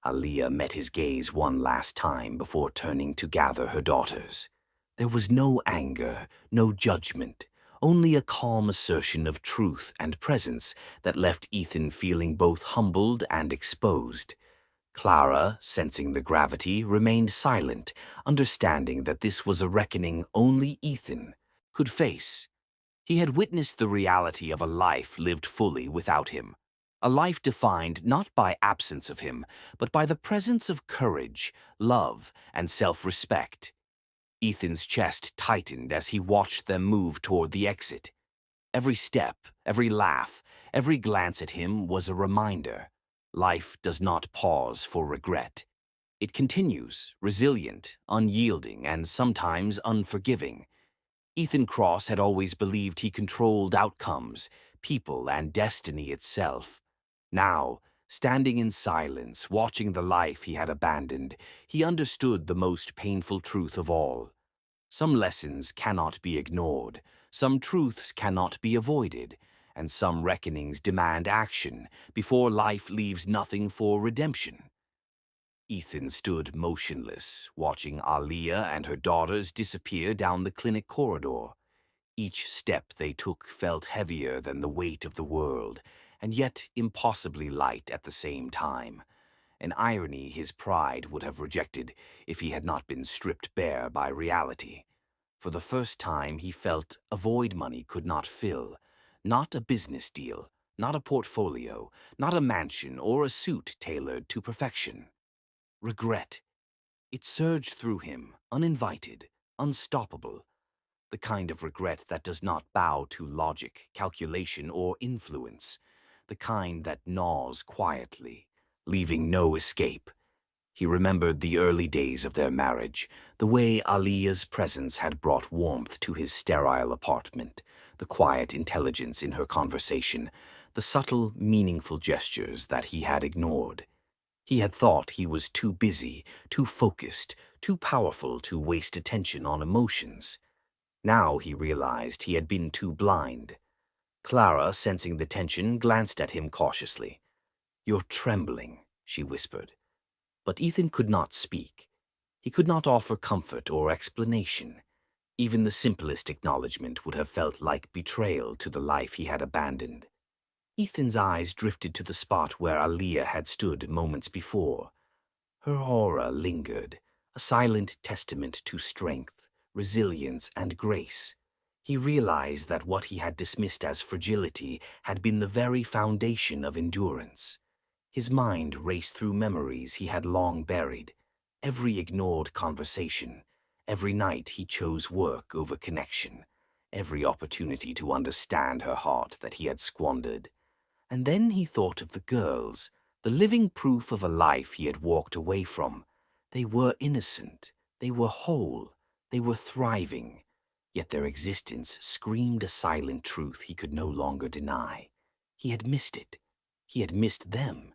Aaliyah met his gaze one last time before turning to gather her daughters. There was no anger, no judgment, only a calm assertion of truth and presence that left Ethan feeling both humbled and exposed. Clara, sensing the gravity, remained silent, understanding that this was a reckoning only Ethan could face. He had witnessed the reality of a life lived fully without him. A life defined not by absence of him, but by the presence of courage, love, and self-respect. Ethan's chest tightened as he watched them move toward the exit. Every step, every laugh, every glance at him was a reminder. Life does not pause for regret. It continues, resilient, unyielding, and sometimes unforgiving. Ethan Cross had always believed he controlled outcomes, people, and destiny itself. Now, standing in silence, watching the life he had abandoned, he understood the most painful truth of all. Some lessons cannot be ignored, some truths cannot be avoided, and some reckonings demand action before life leaves nothing for redemption. Ethan stood motionless, watching Aaliyah and her daughters disappear down the clinic corridor. Each step they took felt heavier than the weight of the world, and yet impossibly light at the same time. An irony his pride would have rejected if he had not been stripped bare by reality. For the first time he felt a void money could not fill. Not a business deal, not a portfolio, not a mansion or a suit tailored to perfection. Regret. It surged through him, uninvited, unstoppable. The kind of regret that does not bow to logic, calculation, or influence. The kind that gnaws quietly, leaving no escape. He remembered the early days of their marriage, the way Aliyah's presence had brought warmth to his sterile apartment, the quiet intelligence in her conversation, the subtle, meaningful gestures that he had ignored. He had thought he was too busy, too focused, too powerful to waste attention on emotions. Now he realized he had been too blind. Clara, sensing the tension, glanced at him cautiously. "You're trembling," she whispered. But Ethan could not speak. He could not offer comfort or explanation. Even the simplest acknowledgement would have felt like betrayal to the life he had abandoned. Ethan's eyes drifted to the spot where Aaliyah had stood moments before. Her aura lingered, a silent testament to strength, resilience, and grace. He realized that what he had dismissed as fragility had been the very foundation of endurance. His mind raced through memories he had long buried, every ignored conversation, every night he chose work over connection, every opportunity to understand her heart that he had squandered. And then he thought of the girls, the living proof of a life he had walked away from. They were innocent, they were whole, they were thriving, yet their existence screamed a silent truth he could no longer deny. He had missed it. He had missed them.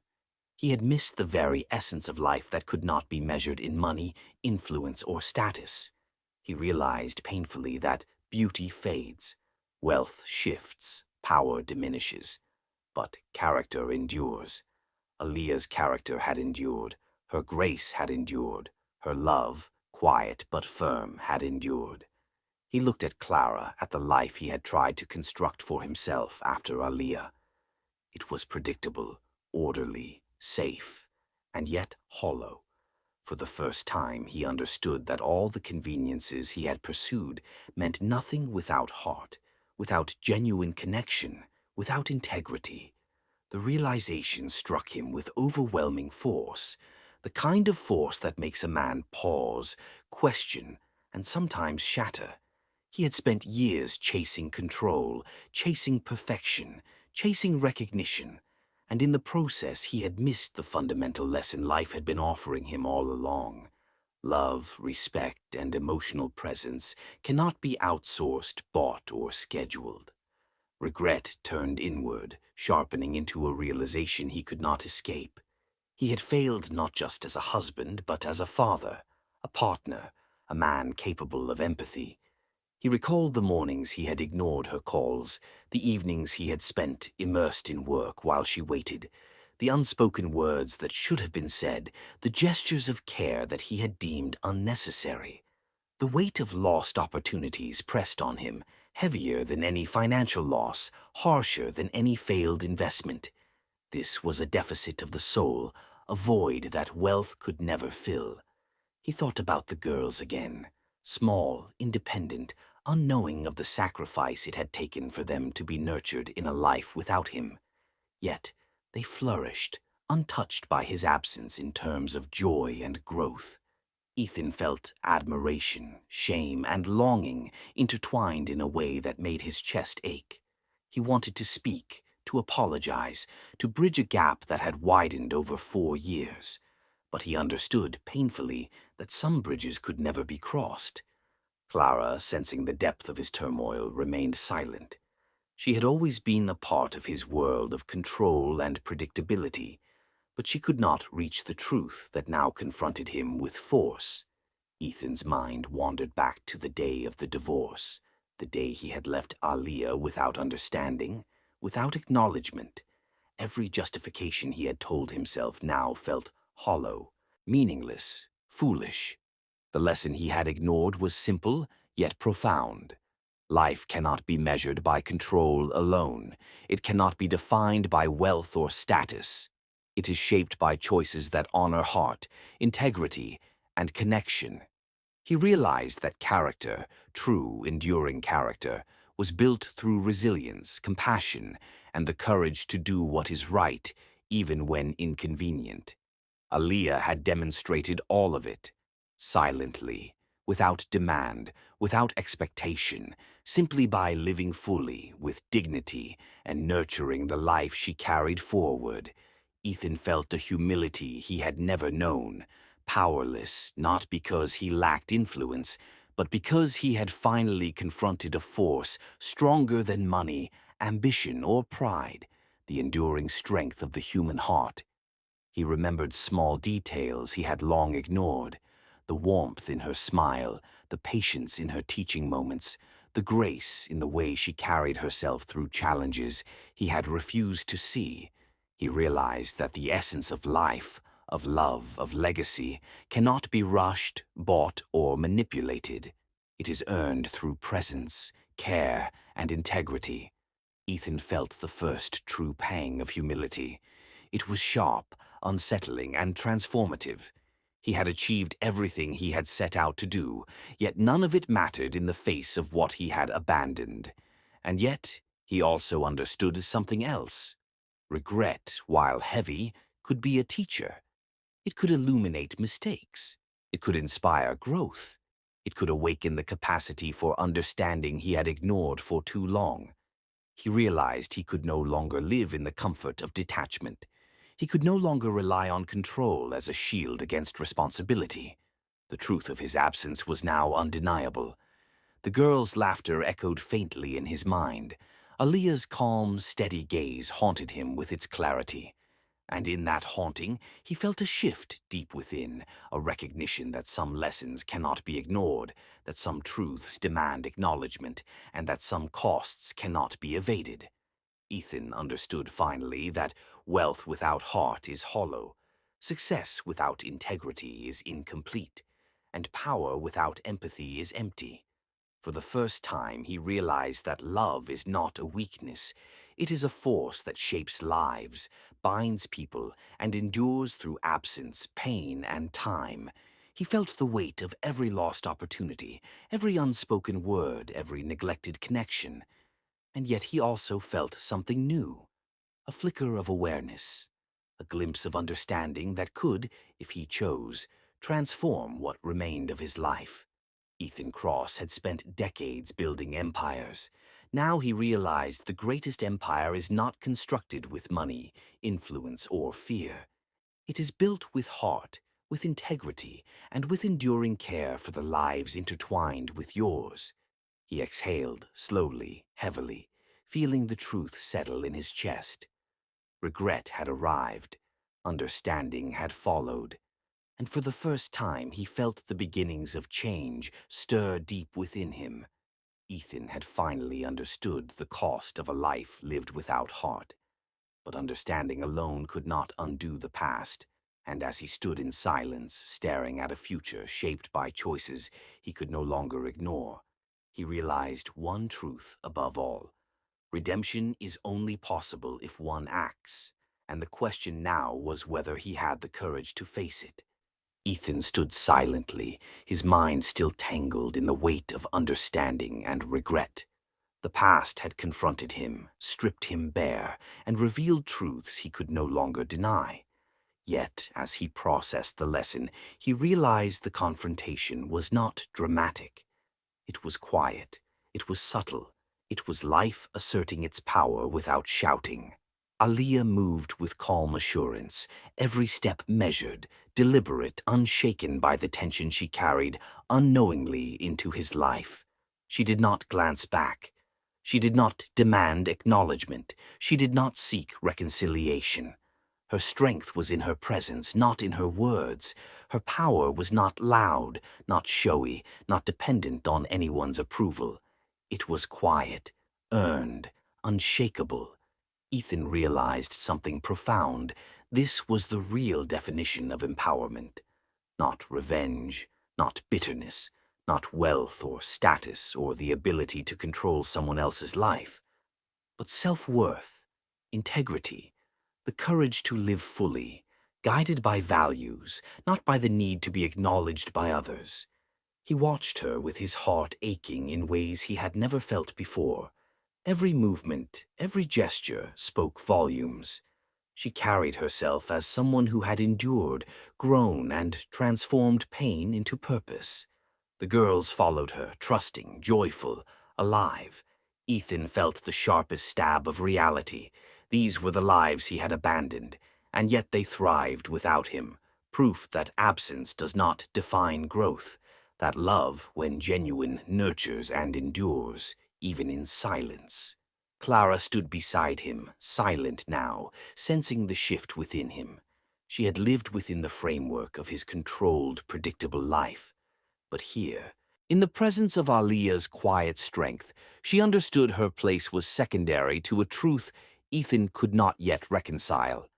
He had missed the very essence of life that could not be measured in money, influence, or status. He realized painfully that beauty fades, wealth shifts, power diminishes, but character endures. Aaliyah's character had endured, her grace had endured, her love, quiet but firm, had endured. He looked at Clara, at the life he had tried to construct for himself after Aaliyah. It was predictable, orderly, safe, and yet hollow. For the first time, he understood that all the conveniences he had pursued meant nothing without heart, without genuine connection, without integrity. The realization struck him with overwhelming force, the kind of force that makes a man pause, question, and sometimes shatter. He had spent years chasing control, chasing perfection, chasing recognition, and in the process he had missed the fundamental lesson life had been offering him all along. Love, respect, and emotional presence cannot be outsourced, bought, or scheduled. Regret turned inward, sharpening into a realization he could not escape. He had failed not just as a husband, but as a father, a partner, a man capable of empathy. He recalled the mornings he had ignored her calls, the evenings he had spent immersed in work while she waited, the unspoken words that should have been said, the gestures of care that he had deemed unnecessary. The weight of lost opportunities pressed on him, heavier than any financial loss, harsher than any failed investment. This was a deficit of the soul, a void that wealth could never fill. He thought about the girls again, small, independent, unknowing of the sacrifice it had taken for them to be nurtured in a life without him. Yet they flourished, untouched by his absence in terms of joy and growth. Ethan felt admiration, shame, and longing intertwined in a way that made his chest ache. He wanted to speak, to apologize, to bridge a gap that had widened over 4 years. But he understood painfully that some bridges could never be crossed. Clara, sensing the depth of his turmoil, remained silent. She had always been a part of his world of control and predictability, but she could not reach the truth that now confronted him with force. Ethan's mind wandered back to the day of the divorce, the day he had left Aaliyah without understanding, without acknowledgement. Every justification he had told himself now felt hollow, meaningless, foolish. The lesson he had ignored was simple, yet profound. Life cannot be measured by control alone. It cannot be defined by wealth or status. It is shaped by choices that honor heart, integrity, and connection. He realized that character, true, enduring character, was built through resilience, compassion, and the courage to do what is right, even when inconvenient. Aaliyah had demonstrated all of it, silently, without demand, without expectation, simply by living fully, with dignity, and nurturing the life she carried forward. Ethan felt a humility he had never known, powerless not because he lacked influence, but because he had finally confronted a force stronger than money, ambition, or pride, the enduring strength of the human heart. He remembered small details he had long ignored, the warmth in her smile, the patience in her teaching moments, the grace in the way she carried herself through challenges he had refused to see. He realized that the essence of life, of love, of legacy, cannot be rushed, bought, or manipulated. It is earned through presence, care, and integrity. Ethan felt the first true pang of humility. It was sharp, unsettling, and transformative. He had achieved everything he had set out to do, yet none of it mattered in the face of what he had abandoned. And yet, he also understood something else. Regret, while heavy, could be a teacher. It could illuminate mistakes. It could inspire growth. It could awaken the capacity for understanding he had ignored for too long. He realized he could no longer live in the comfort of detachment. He could no longer rely on control as a shield against responsibility. The truth of his absence was now undeniable. The girl's laughter echoed faintly in his mind. Aaliyah's calm, steady gaze haunted him with its clarity. And in that haunting, he felt a shift deep within, a recognition that some lessons cannot be ignored, that some truths demand acknowledgement, and that some costs cannot be evaded. Ethan understood finally that wealth without heart is hollow, success without integrity is incomplete, and power without empathy is empty. For the first time, he realized that love is not a weakness. It is a force that shapes lives, binds people, and endures through absence, pain, and time. He felt the weight of every lost opportunity, every unspoken word, every neglected connection. And yet he also felt something new, a flicker of awareness, a glimpse of understanding that could, if he chose, transform what remained of his life. Ethan Cross had spent decades building empires. Now he realized the greatest empire is not constructed with money, influence, or fear. It is built with heart, with integrity, and with enduring care for the lives intertwined with yours. He exhaled, slowly, heavily, feeling the truth settle in his chest. Regret had arrived. Understanding had followed. And for the first time he felt the beginnings of change stir deep within him. Ethan had finally understood the cost of a life lived without heart. But understanding alone could not undo the past, and as he stood in silence, staring at a future shaped by choices he could no longer ignore, he realized one truth above all. Redemption is only possible if one acts, and the question now was whether he had the courage to face it. Ethan stood silently, his mind still tangled in the weight of understanding and regret. The past had confronted him, stripped him bare, and revealed truths he could no longer deny. Yet, as he processed the lesson, he realized the confrontation was not dramatic. It was quiet, it was subtle, it was life asserting its power without shouting. Aaliyah moved with calm assurance, every step measured, deliberate, unshaken by the tension she carried unknowingly into his life. She did not glance back. She did not demand acknowledgement. She did not seek reconciliation. Her strength was in her presence, not in her words. Her power was not loud, not showy, not dependent on anyone's approval. It was quiet, earned, unshakable. Ethan realized something profound. This was the real definition of empowerment. Not revenge, not bitterness, not wealth or status or the ability to control someone else's life, but self-worth, integrity, the courage to live fully, guided by values, not by the need to be acknowledged by others. He watched her with his heart aching in ways he had never felt before. Every movement, every gesture spoke volumes. She carried herself as someone who had endured, grown, and transformed pain into purpose. The girls followed her, trusting, joyful, alive. Ethan felt the sharpest stab of reality. These were the lives he had abandoned, and yet they thrived without him. Proof that absence does not define growth, that love, when genuine, nurtures and endures, even in silence. Clara stood beside him, silent now, sensing the shift within him. She had lived within the framework of his controlled, predictable life. But here, in the presence of Aaliyah's quiet strength, she understood her place was secondary to a truth Ethan could not yet reconcile.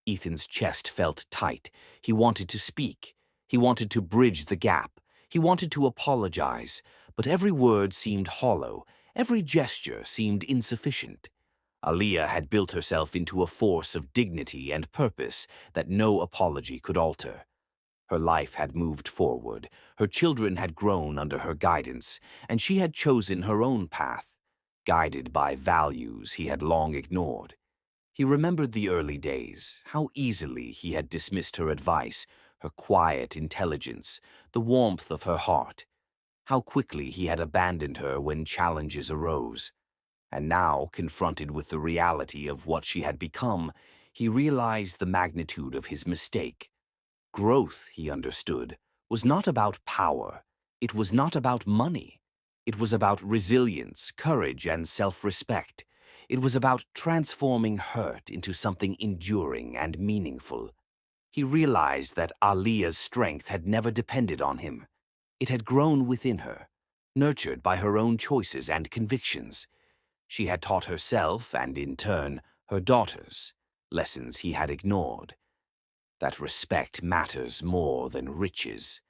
Ethan's chest felt tight. He wanted to speak. He wanted to bridge the gap. He wanted to apologize, but every word seemed hollow, every gesture seemed insufficient. Aaliyah had built herself into a force of dignity and purpose that no apology could alter. Her life had moved forward, her children had grown under her guidance, and she had chosen her own path, guided by values he had long ignored. He remembered the early days, how easily he had dismissed her advice, her quiet intelligence, the warmth of her heart, how quickly he had abandoned her when challenges arose. And now, confronted with the reality of what she had become, he realized the magnitude of his mistake. Growth, he understood, was not about power. It was not about money. It was about resilience, courage, and self-respect. It was about transforming hurt into something enduring and meaningful. He realized that Aaliyah's strength had never depended on him. It had grown within her, nurtured by her own choices and convictions. She had taught herself, and in turn, her daughters, lessons he had ignored. That respect matters more than riches.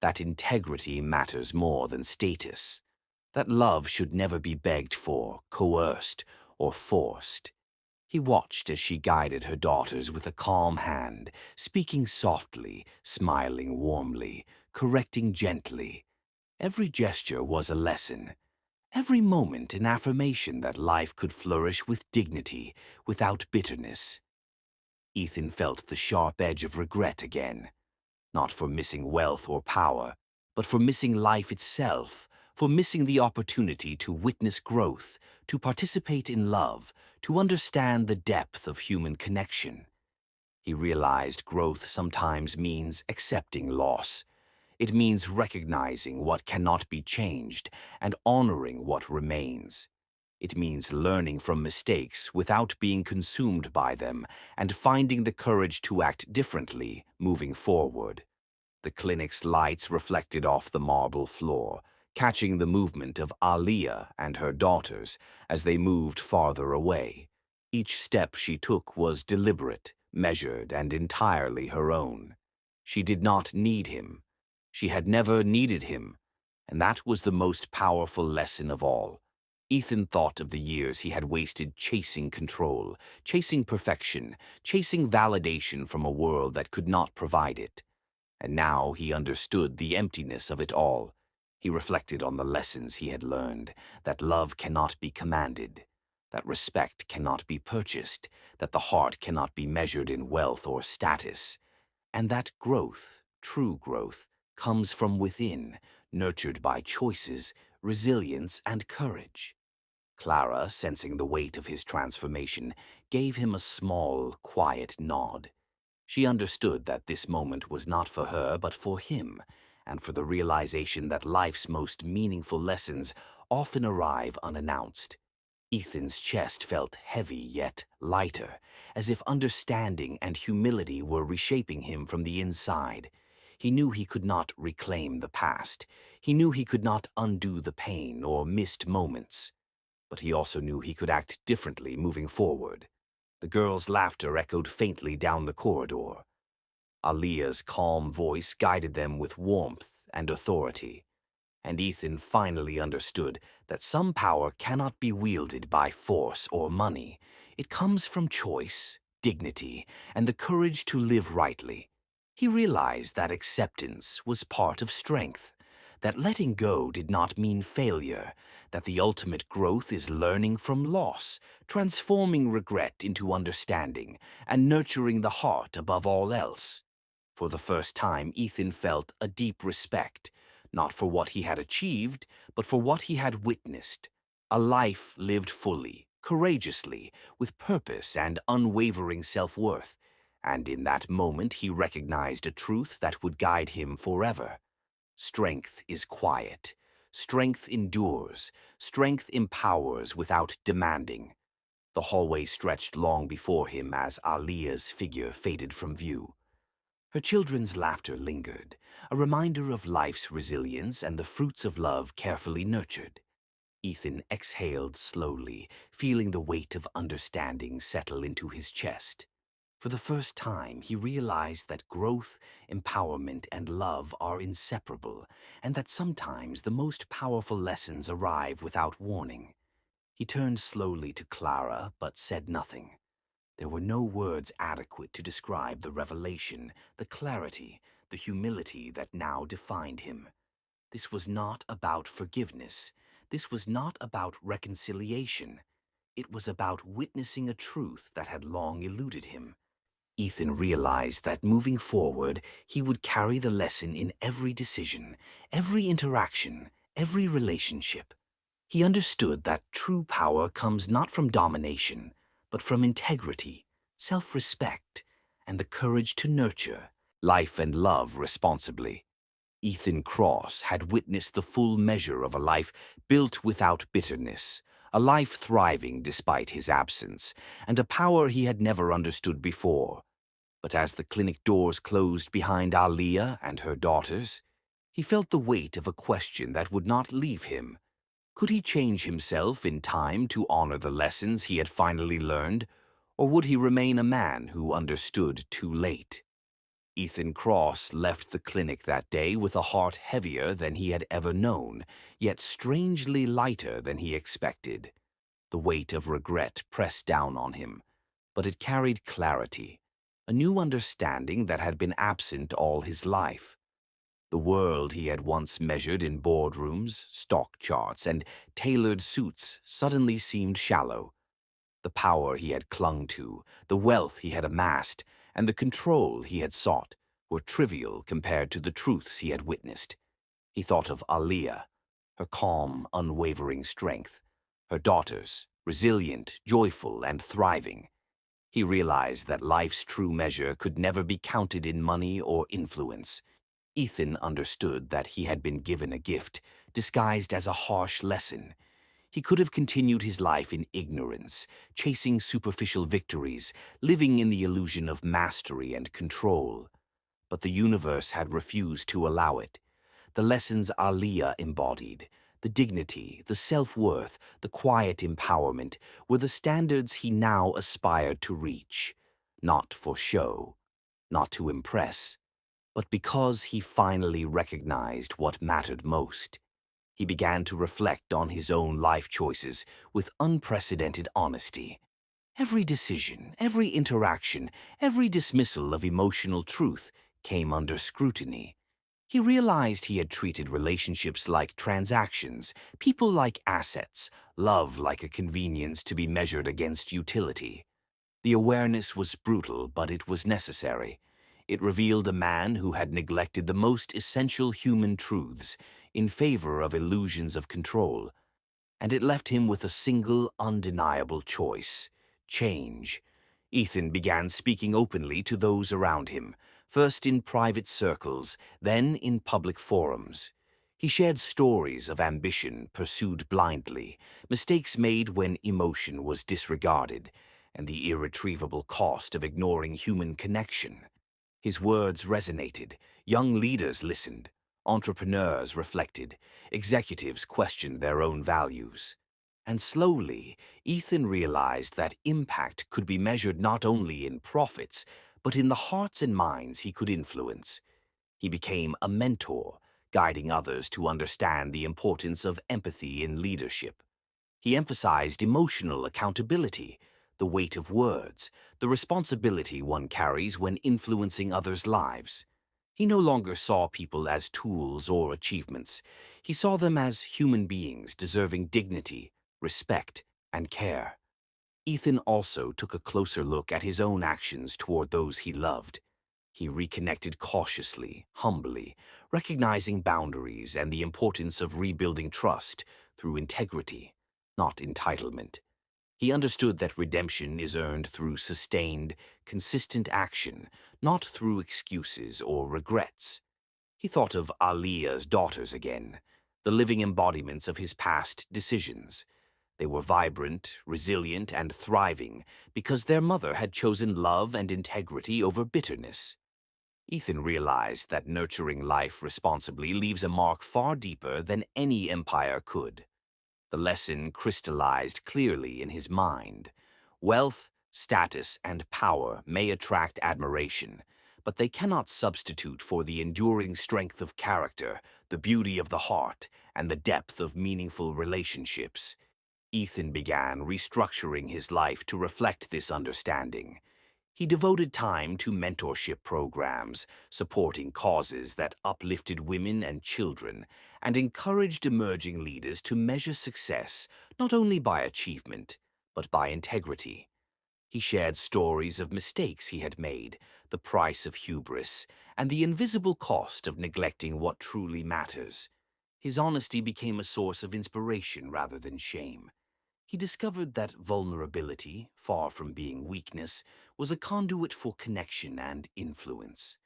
That integrity matters more than status. That love should never be begged for, coerced, or forced. He watched as she guided her daughters with a calm hand, speaking softly, smiling warmly, correcting gently. Every gesture was a lesson. Every moment an affirmation that life could flourish with dignity, without bitterness. Ethan felt the sharp edge of regret again, not for missing wealth or power, but for missing life itself, for missing the opportunity to witness growth, to participate in love, to understand the depth of human connection. He realized growth sometimes means accepting loss. It means recognizing what cannot be changed and honoring what remains. It means learning from mistakes without being consumed by them and finding the courage to act differently moving forward. The clinic's lights reflected off the marble floor, catching the movement of Aaliyah and her daughters as they moved farther away. Each step she took was deliberate, measured, and entirely her own. She did not need him. She had never needed him, and that was the most powerful lesson of all. Ethan thought of the years he had wasted chasing control, chasing perfection, chasing validation from a world that could not provide it. And now he understood the emptiness of it all. He reflected on the lessons he had learned, that love cannot be commanded, that respect cannot be purchased, that the heart cannot be measured in wealth or status, and that growth, true growth, comes from within, nurtured by choices, resilience, and courage. Clara, sensing the weight of his transformation, gave him a small, quiet nod. She understood that this moment was not for her but for him, and for the realization that life's most meaningful lessons often arrive unannounced. Ethan's chest felt heavy yet lighter, as if understanding and humility were reshaping him from the inside. He knew he could not reclaim the past. He knew he could not undo the pain or missed moments. But he also knew he could act differently moving forward. The girls' laughter echoed faintly down the corridor. Aaliyah's calm voice guided them with warmth and authority. And Ethan finally understood that some power cannot be wielded by force or money. It comes from choice, dignity, and the courage to live rightly. He realized that acceptance was part of strength, that letting go did not mean failure, that the ultimate growth is learning from loss, transforming regret into understanding, and nurturing the heart above all else. For the first time, Ethan felt a deep respect, not for what he had achieved, but for what he had witnessed. A life lived fully, courageously, with purpose and unwavering self-worth. And in that moment he recognized a truth that would guide him forever. Strength is quiet. Strength endures. Strength empowers without demanding. The hallway stretched long before him as Aaliyah's figure faded from view. Her children's laughter lingered, a reminder of life's resilience and the fruits of love carefully nurtured. Ethan exhaled slowly, feeling the weight of understanding settle into his chest. For the first time, he realized that growth, empowerment, and love are inseparable, and that sometimes the most powerful lessons arrive without warning. He turned slowly to Clara, but said nothing. There were no words adequate to describe the revelation, the clarity, the humility that now defined him. This was not about forgiveness. This was not about reconciliation. It was about witnessing a truth that had long eluded him. Ethan realized that moving forward, he would carry the lesson in every decision, every interaction, every relationship. He understood that true power comes not from domination, but from integrity, self-respect, and the courage to nurture life and love responsibly. Ethan Cross had witnessed the full measure of a life built without bitterness, a life thriving despite his absence, and a power he had never understood before. But as the clinic doors closed behind Aliyah and her daughters, he felt the weight of a question that would not leave him. Could he change himself in time to honor the lessons he had finally learned, or would he remain a man who understood too late? Ethan Cross left the clinic that day with a heart heavier than he had ever known, yet strangely lighter than he expected. The weight of regret pressed down on him, but it carried clarity, a new understanding that had been absent all his life. The world he had once measured in boardrooms, stock charts, and tailored suits suddenly seemed shallow. The power he had clung to, the wealth he had amassed, and the control he had sought were trivial compared to the truths he had witnessed. He thought of Aliyah, her calm, unwavering strength, her daughters, resilient, joyful, and thriving. He realized that life's true measure could never be counted in money or influence. Ethan understood that he had been given a gift, disguised as a harsh lesson. He could have continued his life in ignorance, chasing superficial victories, living in the illusion of mastery and control. But the universe had refused to allow it. The lessons Aliyah embodied, the dignity, the self-worth, the quiet empowerment, were the standards he now aspired to reach. Not for show, not to impress, but because he finally recognized what mattered most. He began to reflect on his own life choices with unprecedented honesty. Every decision, every interaction, every dismissal of emotional truth came under scrutiny. He realized he had treated relationships like transactions, people like assets, love like a convenience to be measured against utility. The awareness was brutal, but it was necessary. It revealed a man who had neglected the most essential human truths in favor of illusions of control, and it left him with a single undeniable choice: change. Ethan began speaking openly to those around him, first in private circles, then in public forums. He shared stories of ambition pursued blindly, mistakes made when emotion was disregarded, and the irretrievable cost of ignoring human connection. His words resonated, young leaders listened, entrepreneurs reflected, executives questioned their own values. And slowly, Ethan realized that impact could be measured not only in profits, but in the hearts and minds he could influence. He became a mentor, guiding others to understand the importance of empathy in leadership. He emphasized emotional accountability, the weight of words, the responsibility one carries when influencing others' lives. He no longer saw people as tools or achievements. He saw them as human beings deserving dignity, respect, and care. Ethan also took a closer look at his own actions toward those he loved. He reconnected cautiously, humbly, recognizing boundaries and the importance of rebuilding trust through integrity, not entitlement. He understood that redemption is earned through sustained, consistent action, not through excuses or regrets. He thought of Aliyah's daughters again, the living embodiments of his past decisions. They were vibrant, resilient, and thriving because their mother had chosen love and integrity over bitterness. Ethan realized that nurturing life responsibly leaves a mark far deeper than any empire could. The lesson crystallized clearly in his mind. Wealth, Status and power may attract admiration, but they cannot substitute for the enduring strength of character, the beauty of the heart, and the depth of meaningful relationships. Ethan began restructuring his life to reflect this understanding. He devoted time to mentorship programs, supporting causes that uplifted women and children, and encouraged emerging leaders to measure success not only by achievement, but by integrity. He shared stories of mistakes he had made, the price of hubris, and the invisible cost of neglecting what truly matters. His honesty became a source of inspiration rather than shame. He discovered that vulnerability, far from being weakness, was a conduit for connection and influence.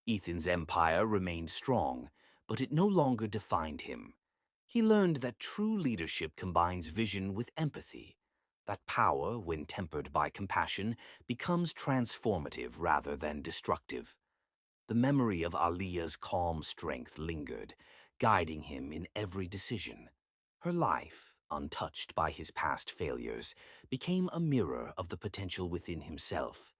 Ethan's empire remained strong, but it no longer defined him. He learned that true leadership combines vision with empathy, that power, when tempered by compassion, becomes transformative rather than destructive. The memory of Alia's calm strength lingered, guiding him in every decision. Her life, untouched by his past failures, became a mirror of the potential within himself.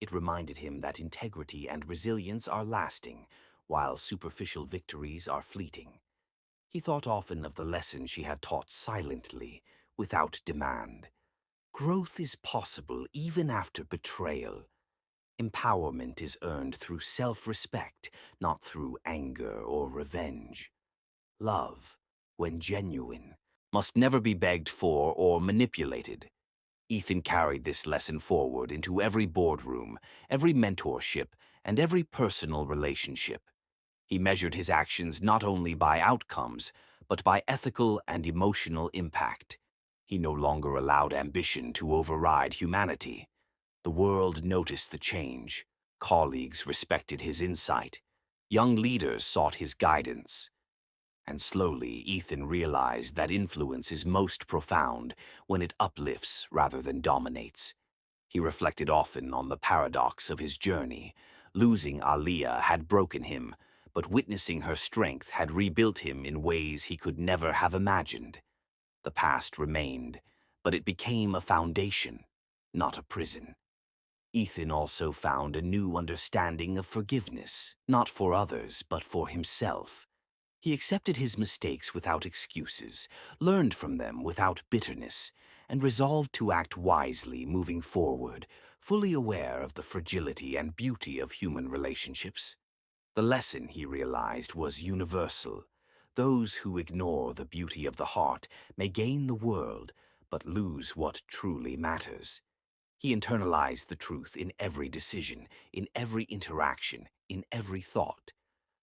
It reminded him that integrity and resilience are lasting, while superficial victories are fleeting. He thought often of the lesson she had taught silently, without demand. Growth is possible even after betrayal. Empowerment is earned through self-respect, not through anger or revenge. Love, when genuine, must never be begged for or manipulated. Ethan carried this lesson forward into every boardroom, every mentorship, and every personal relationship. He measured his actions not only by outcomes, but by ethical and emotional impact. He no longer allowed ambition to override humanity. The world noticed the change. Colleagues respected his insight. Young leaders sought his guidance. And slowly, Ethan realized that influence is most profound when it uplifts rather than dominates. He reflected often on the paradox of his journey. Losing Alia had broken him, but witnessing her strength had rebuilt him in ways he could never have imagined. The past remained, but it became a foundation, not a prison. Ethan also found a new understanding of forgiveness, not for others, but for himself. He accepted his mistakes without excuses, learned from them without bitterness, and resolved to act wisely moving forward, fully aware of the fragility and beauty of human relationships. The lesson, he realized, was universal. Those who ignore the beauty of the heart may gain the world, but lose what truly matters. He internalized the truth in every decision, in every interaction, in every thought.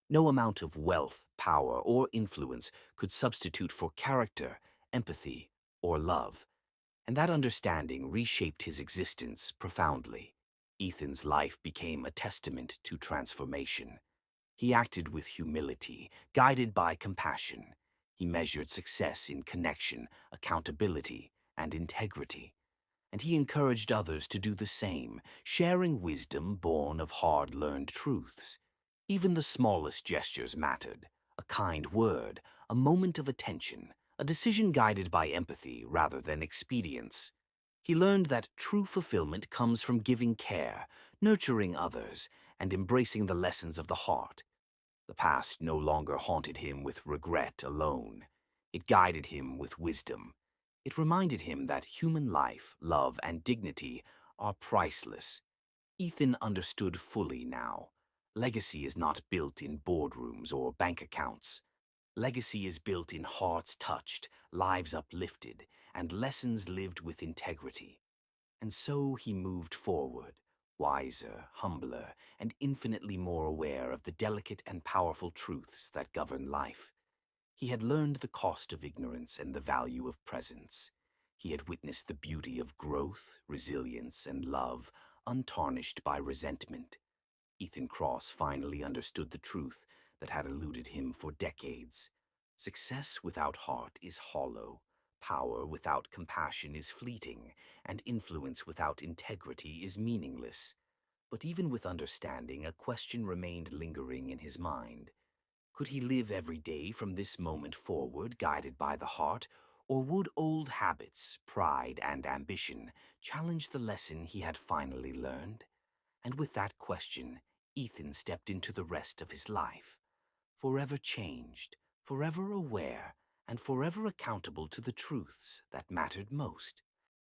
No amount of wealth, power, or influence could substitute for character, empathy, or love. And that understanding reshaped his existence profoundly. Ethan's life became a testament to transformation. He acted with humility, guided by compassion. He measured success in connection, accountability, and integrity. And he encouraged others to do the same, sharing wisdom born of hard-learned truths. Even the smallest gestures mattered: a kind word, a moment of attention, a decision guided by empathy rather than expedience. He learned that true fulfillment comes from giving care, nurturing others, and embracing the lessons of the heart. The past no longer haunted him with regret alone. It guided him with wisdom. It reminded him that human life, love, and dignity are priceless. Ethan understood fully now. Legacy is not built in boardrooms or bank accounts. Legacy is built in hearts touched, lives uplifted, and lessons lived with integrity. And so he moved forward, wiser, humbler, and infinitely more aware of the delicate and powerful truths that govern life. He had learned the cost of ignorance and the value of presence. He had witnessed the beauty of growth, resilience, and love, untarnished by resentment. Ethan Cross finally understood the truth that had eluded him for decades. Success without heart is hollow. Power without compassion is fleeting, and influence without integrity is meaningless. But even with understanding, a question remained lingering in his mind. Could he live every day from this moment forward, guided by the heart, Or would old habits, pride, and ambition challenge the lesson he had finally learned? And with that question, Ethan stepped into the rest of his life, forever changed, forever aware, and forever accountable to the truths that mattered most.